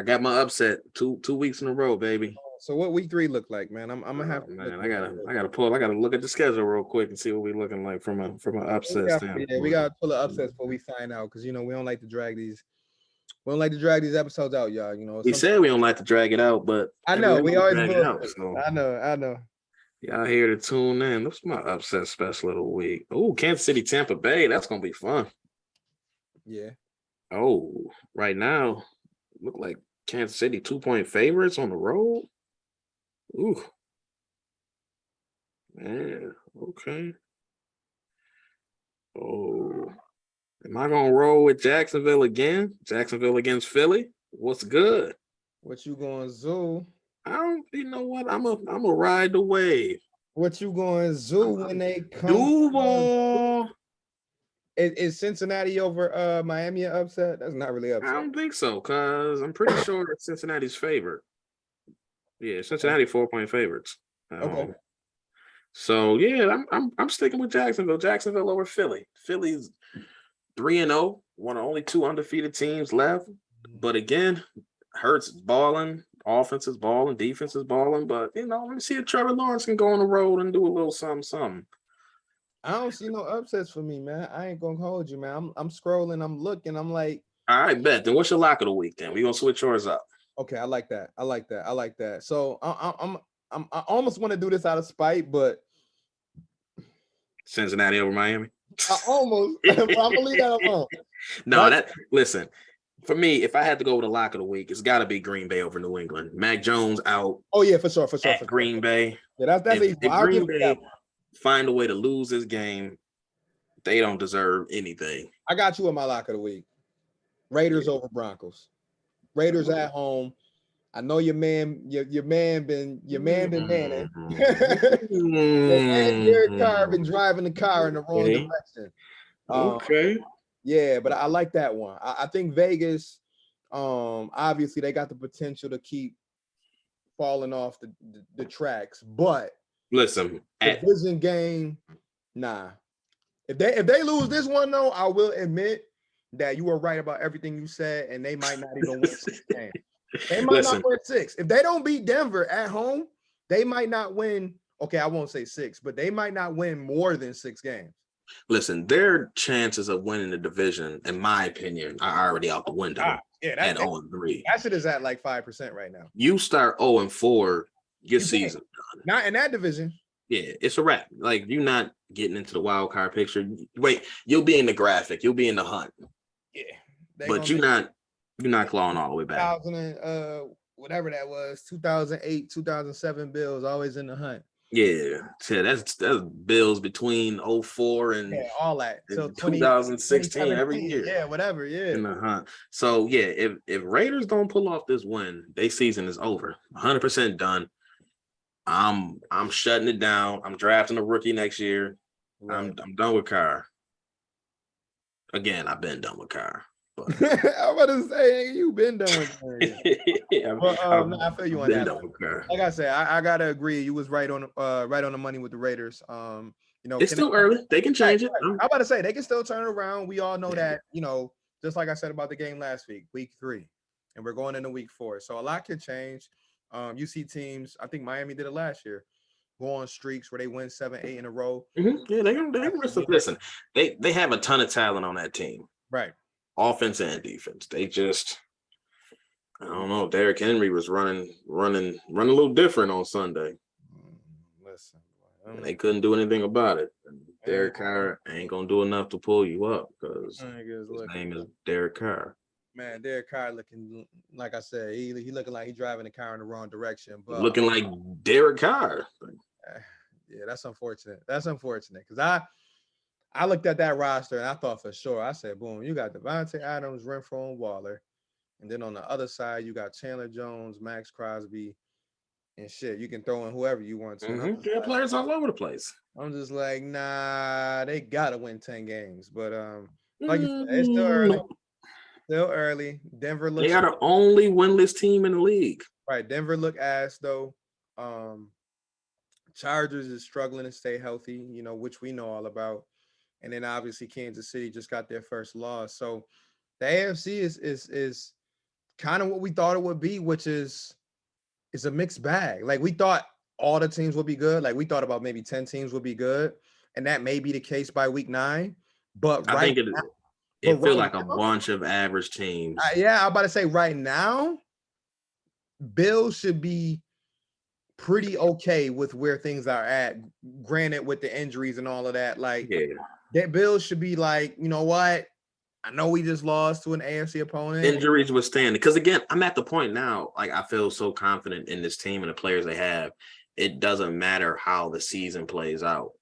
got my upset two weeks in a row, baby. So what week 3 look like, man? I'm gonna have to. Man, I gotta look at the schedule real quick and see what we looking like from an upset standpoint. Yeah, we gotta pull the upsets before we sign out because we don't like to drag these. We don't like to drag these episodes out, y'all. We said we don't like to drag it out, but I know we always drag do. it out. So. I know. Y'all here to tune in. That's my upset special of the week. Oh, Kansas City, Tampa Bay. That's gonna be fun. Yeah. Oh, right now, look like Kansas City 2-point favorites on the road. Ooh. Man, okay. Oh. Am I gonna roll with Jacksonville again? Jacksonville against Philly? What's good? What you going zoo? You know what? I'm a ride the wave. What you going zoo when they come? Duval. Is Cincinnati over Miami an upset? That's not really upset. I don't think so, because I'm pretty sure Cincinnati's favorite. Yeah, Cincinnati 4-point favorites. Okay. So yeah, I'm sticking with Jacksonville. Jacksonville over Philly. Philly's 3-0, one of only 2 undefeated teams left. But again, Hurts is balling, offense is balling, defense is balling. But let me see if Trevor Lawrence can go on the road and do a little something. I don't see no upsets for me, man. I ain't gonna hold you, man. I'm scrolling, I'm looking, I'm like, all right, bet. Then what's your lock of the week? Then we gonna switch yours up. Okay, I like that. So I almost want to do this out of spite, but Cincinnati over Miami. I almost. But I'm gonna leave that alone. No, listen. For me, if I had to go with a lock of the week, it's got to be Green Bay over New England. Mac Jones out. Oh yeah, for sure. Green Bay. Yeah, that's if Green Bay find a way to lose this game, they don't deserve anything. I got you in my lock of the week. Raiders over Broncos. Raiders at home. I know your man been manning. Derek Carr been driving the car in the wrong direction. Okay. Yeah, but I like that one. I think Vegas, obviously they got the potential to keep falling off the tracks, but listen, division game, nah. If they lose this one though, I will admit that you were right about everything you said, and they might not even win 6 games. They might not win 6. If they don't beat Denver at home, they might not win. Okay, I won't say 6, but they might not win more than 6 games. Listen, their chances of winning the division, in my opinion, are already out the window. At 0-3. That shit is at like 5% right now. You start 0-4, your season done. Not in that division. Yeah, it's a wrap. Like, you're not getting into the wild card picture. Wait, you'll be in the graphic. You'll be in the hunt. Yeah, but you're not clawing all the way back. 2000 whatever that was, 2008, 2007 Bills always in the hunt. Yeah, that's Bills between 04 and all that. So 2016 every year. Yeah, whatever. Yeah. In the hunt. So yeah, if Raiders don't pull off this win, their season is over. 100% done. I'm shutting it down. I'm drafting a rookie next year. Right. I'm done with Carr. Again, I've been done with Carr. But I'm about to say, you been done with that. But no, I feel you on that. Like I said, I gotta agree. You was right on the money with the Raiders. It's still early. They can change it. I'm about to say they can still turn it around. We all know that, just like I said about the game last week 3, and we're going into week 4. So a lot can change. You see teams, I think Miami did it last year, go on streaks where they win 7, 8 in a row. Yeah, they can listen. They have a ton of talent on that team. Right. Offense and defense. They just, I don't know. Derrick Henry was running a little different on Sunday. Listen, and they couldn't do anything about it. And Derek Carr ain't gonna do enough to pull you up because his name is Derek Carr. Man, Derek Carr looking, like I said, he looking like he's driving the car in the wrong direction. But looking like Derek Carr. Yeah, that's unfortunate. That's unfortunate because I looked at that roster and I thought for sure. I said, boom, you got Devontae Adams, Renfro, and Waller. And then on the other side, you got Chandler Jones, Max Crosby, and shit. You can throw in whoever you want to. Yeah, players all over the place. I'm just like, nah, they gotta win 10 games. But like you said, it's still early. Still early. Denver looks. They are the only winless team in the league. Right. Denver look ass though. Chargers is struggling to stay healthy, which we know all about. And then obviously Kansas City just got their first loss. So the AFC is kind of what we thought it would be, which is a mixed bag. Like we thought all the teams would be good. Like we thought about maybe 10 teams would be good. And that may be the case by week 9. But I think it feels like a bunch of average teams. Yeah, I'm about to say right now, Bills should be pretty okay with where things are at. Granted, with the injuries and all of that, like that Bills should be like, you know what? I know we just lost to an AFC opponent. Injuries withstanding. Because again, I'm at the point now, like I feel so confident in this team and the players they have. It doesn't matter how the season plays out.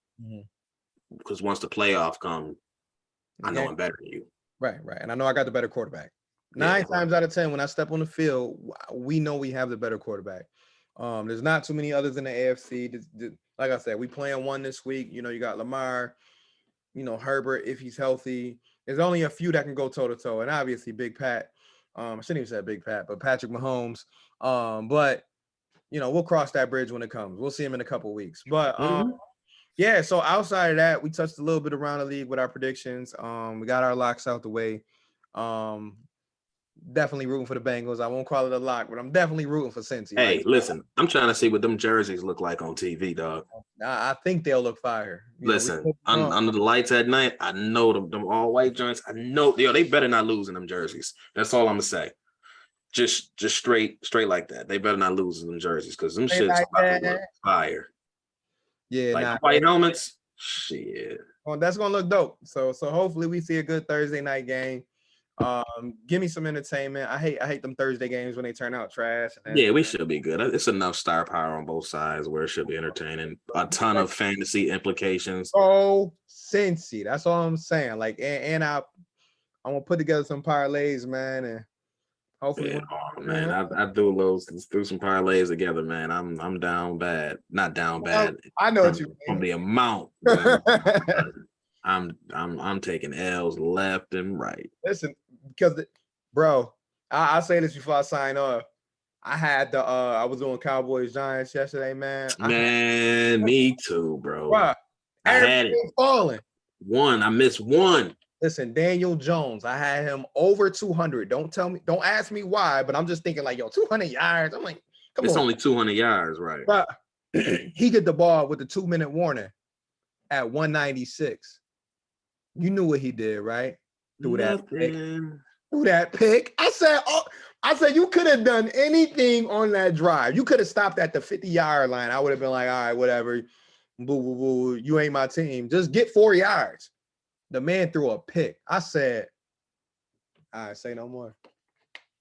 Because once the playoff comes, I know I'm better than you. Right. And I know I got the better quarterback. 9 times out of 10, when I step on the field, we know we have the better quarterback. There's not too many others in the AFC. Like I said, we playing one this week. You got Lamar, Herbert, if he's healthy. There's only a few that can go toe-to-toe. And obviously, Big Pat. I shouldn't even say Big Pat, but Patrick Mahomes. But, we'll cross that bridge when it comes. We'll see him in a couple weeks. But, yeah, so outside of that, we touched a little bit around the league with our predictions. We got our locks out the way. Definitely rooting for the Bengals. I won't call it a lock, but I'm definitely rooting for Cincy. Hey, listen, I'm trying to see what them jerseys look like on TV, dog. I think they'll look fire. Listen, under the lights at night, I know them all white joints. I know they better not lose in them jerseys. That's all I'm gonna say. Just straight like that. They better not lose in them jerseys because them shit's about to look fire. Yeah, like white helmets. Shit. Well, that's gonna look dope. So hopefully we see a good Thursday night game. Give me some entertainment. I hate them Thursday games when they turn out trash. Yeah, we should be good. It's enough star power on both sides where it should be entertaining. A ton of fantasy implications. Oh, Cincy. That's all I'm saying. Like, and I'm gonna put together some parlays, man, and hopefully. Man, I do some parlays together, man. I'm down bad. Not down bad. I know what you mean. From the amount. I'm taking L's left and right. Listen, because bro, I say this before I sign off. I had I was doing Cowboys Giants yesterday, man. Me too, bro. Bruh, I had it falling. I missed one. Listen, Daniel Jones, I had him over 200. Don't ask me why, but I'm just thinking like, 200 yards. I'm like, come on. It's only 200 yards, right? But he get the ball with the 2-minute warning at 196. You knew what he did, right? Through that pick. I said you could have done anything on that drive. You could have stopped at the 50-yard line. I would have been like, all right, whatever. Boo, boo, boo. You ain't my team. Just get 4 yards. The man threw a pick. I said, all right, say no more.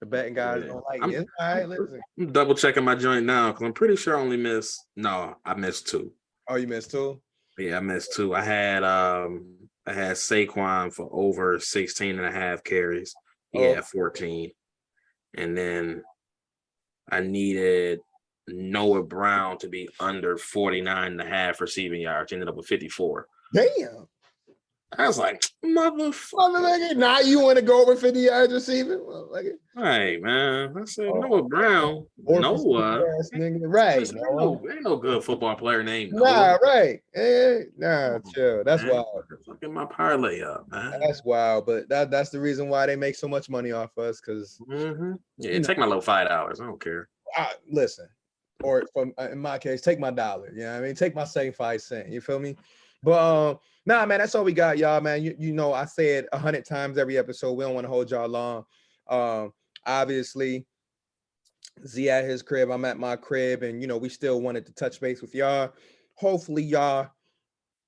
The betting guys don't like it. All right, listen. I'm double checking my joint now because I'm pretty sure I missed 2. Oh, you missed 2? Yeah, I missed 2. I had Saquon for over 16 and a half carries. Yeah, 14. And then I needed Noah Brown to be under 49 and a half receiving yards. Ended up with 54. Damn. I was like, motherfucker. Motherfucker, now you want to go over 50 yards receiving? Motherfucker. Hey man, I said Noah Oh, Brown. or for Noah. nigga. Right. Listen, No. ain't no good football player named Noah. Nah, right. Nah, Come chill. on, That's man. wild. Fucking my parlay up, man. That's wild. But that's the reason why they make so much money off us. Cause Yeah, you know, take my little $5. I don't care. listen, or from in my case, take my dollar. You know what I mean? Take my 75 cents. You feel me? But nah, man, that's all we got, y'all, man. You know, I say it 100 times every episode. We don't want to hold y'all long. Obviously, Z at his crib, I'm at my crib, and you know, we still wanted to touch base with y'all. Hopefully, y'all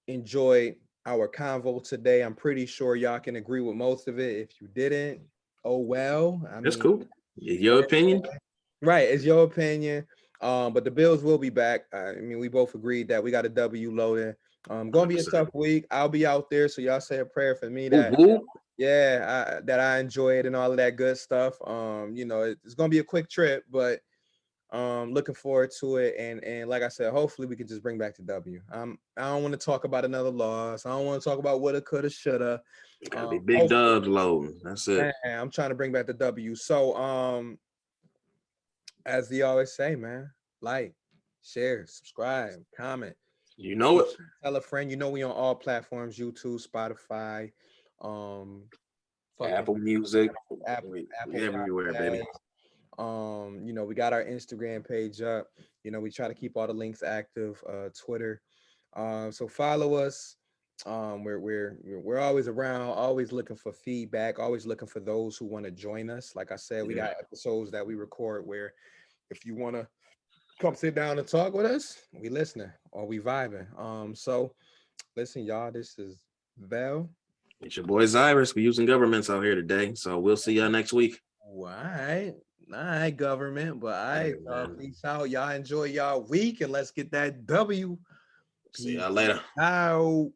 enjoyed our convo today. I'm pretty sure y'all can agree with most of it. If you didn't, oh well. I That's mean, cool. Your opinion? right, it's your opinion. But the Bills will be back. I mean, we both agreed that we got a W loading. Gonna be a 100%. tough week. I'll be out there, so y'all say a prayer for me Woo that woo. that I enjoy it and all of that good stuff. You know, it's gonna be a quick trip, but looking forward to it. And like I said, hopefully we can just bring back the W. I don't want to talk about another loss. I don't want to talk about woulda, coulda, shoulda. Gotta be big dubs loading. That's it. Man, I'm trying to bring back the W. So as they always say, man, like, share, subscribe, comment. You know it. Tell a friend. You know we on all platforms: YouTube, Spotify, fucking Apple Music. Apple Everywhere, baby. You know, we got our Instagram page up. You know, we try to keep all the links active. Twitter. So follow us. We're always around, always looking for feedback, always looking for those who want to join us. Like I said, we got episodes that we record where if you want to come sit down and talk with us, we listening or we vibing. So listen, y'all, this is Val. It's your boy Cyrus. We're using governments out here today. So we'll see y'all next week. All right, government, but peace out. Y'all enjoy y'all week and let's get that W. See y'all later. Out.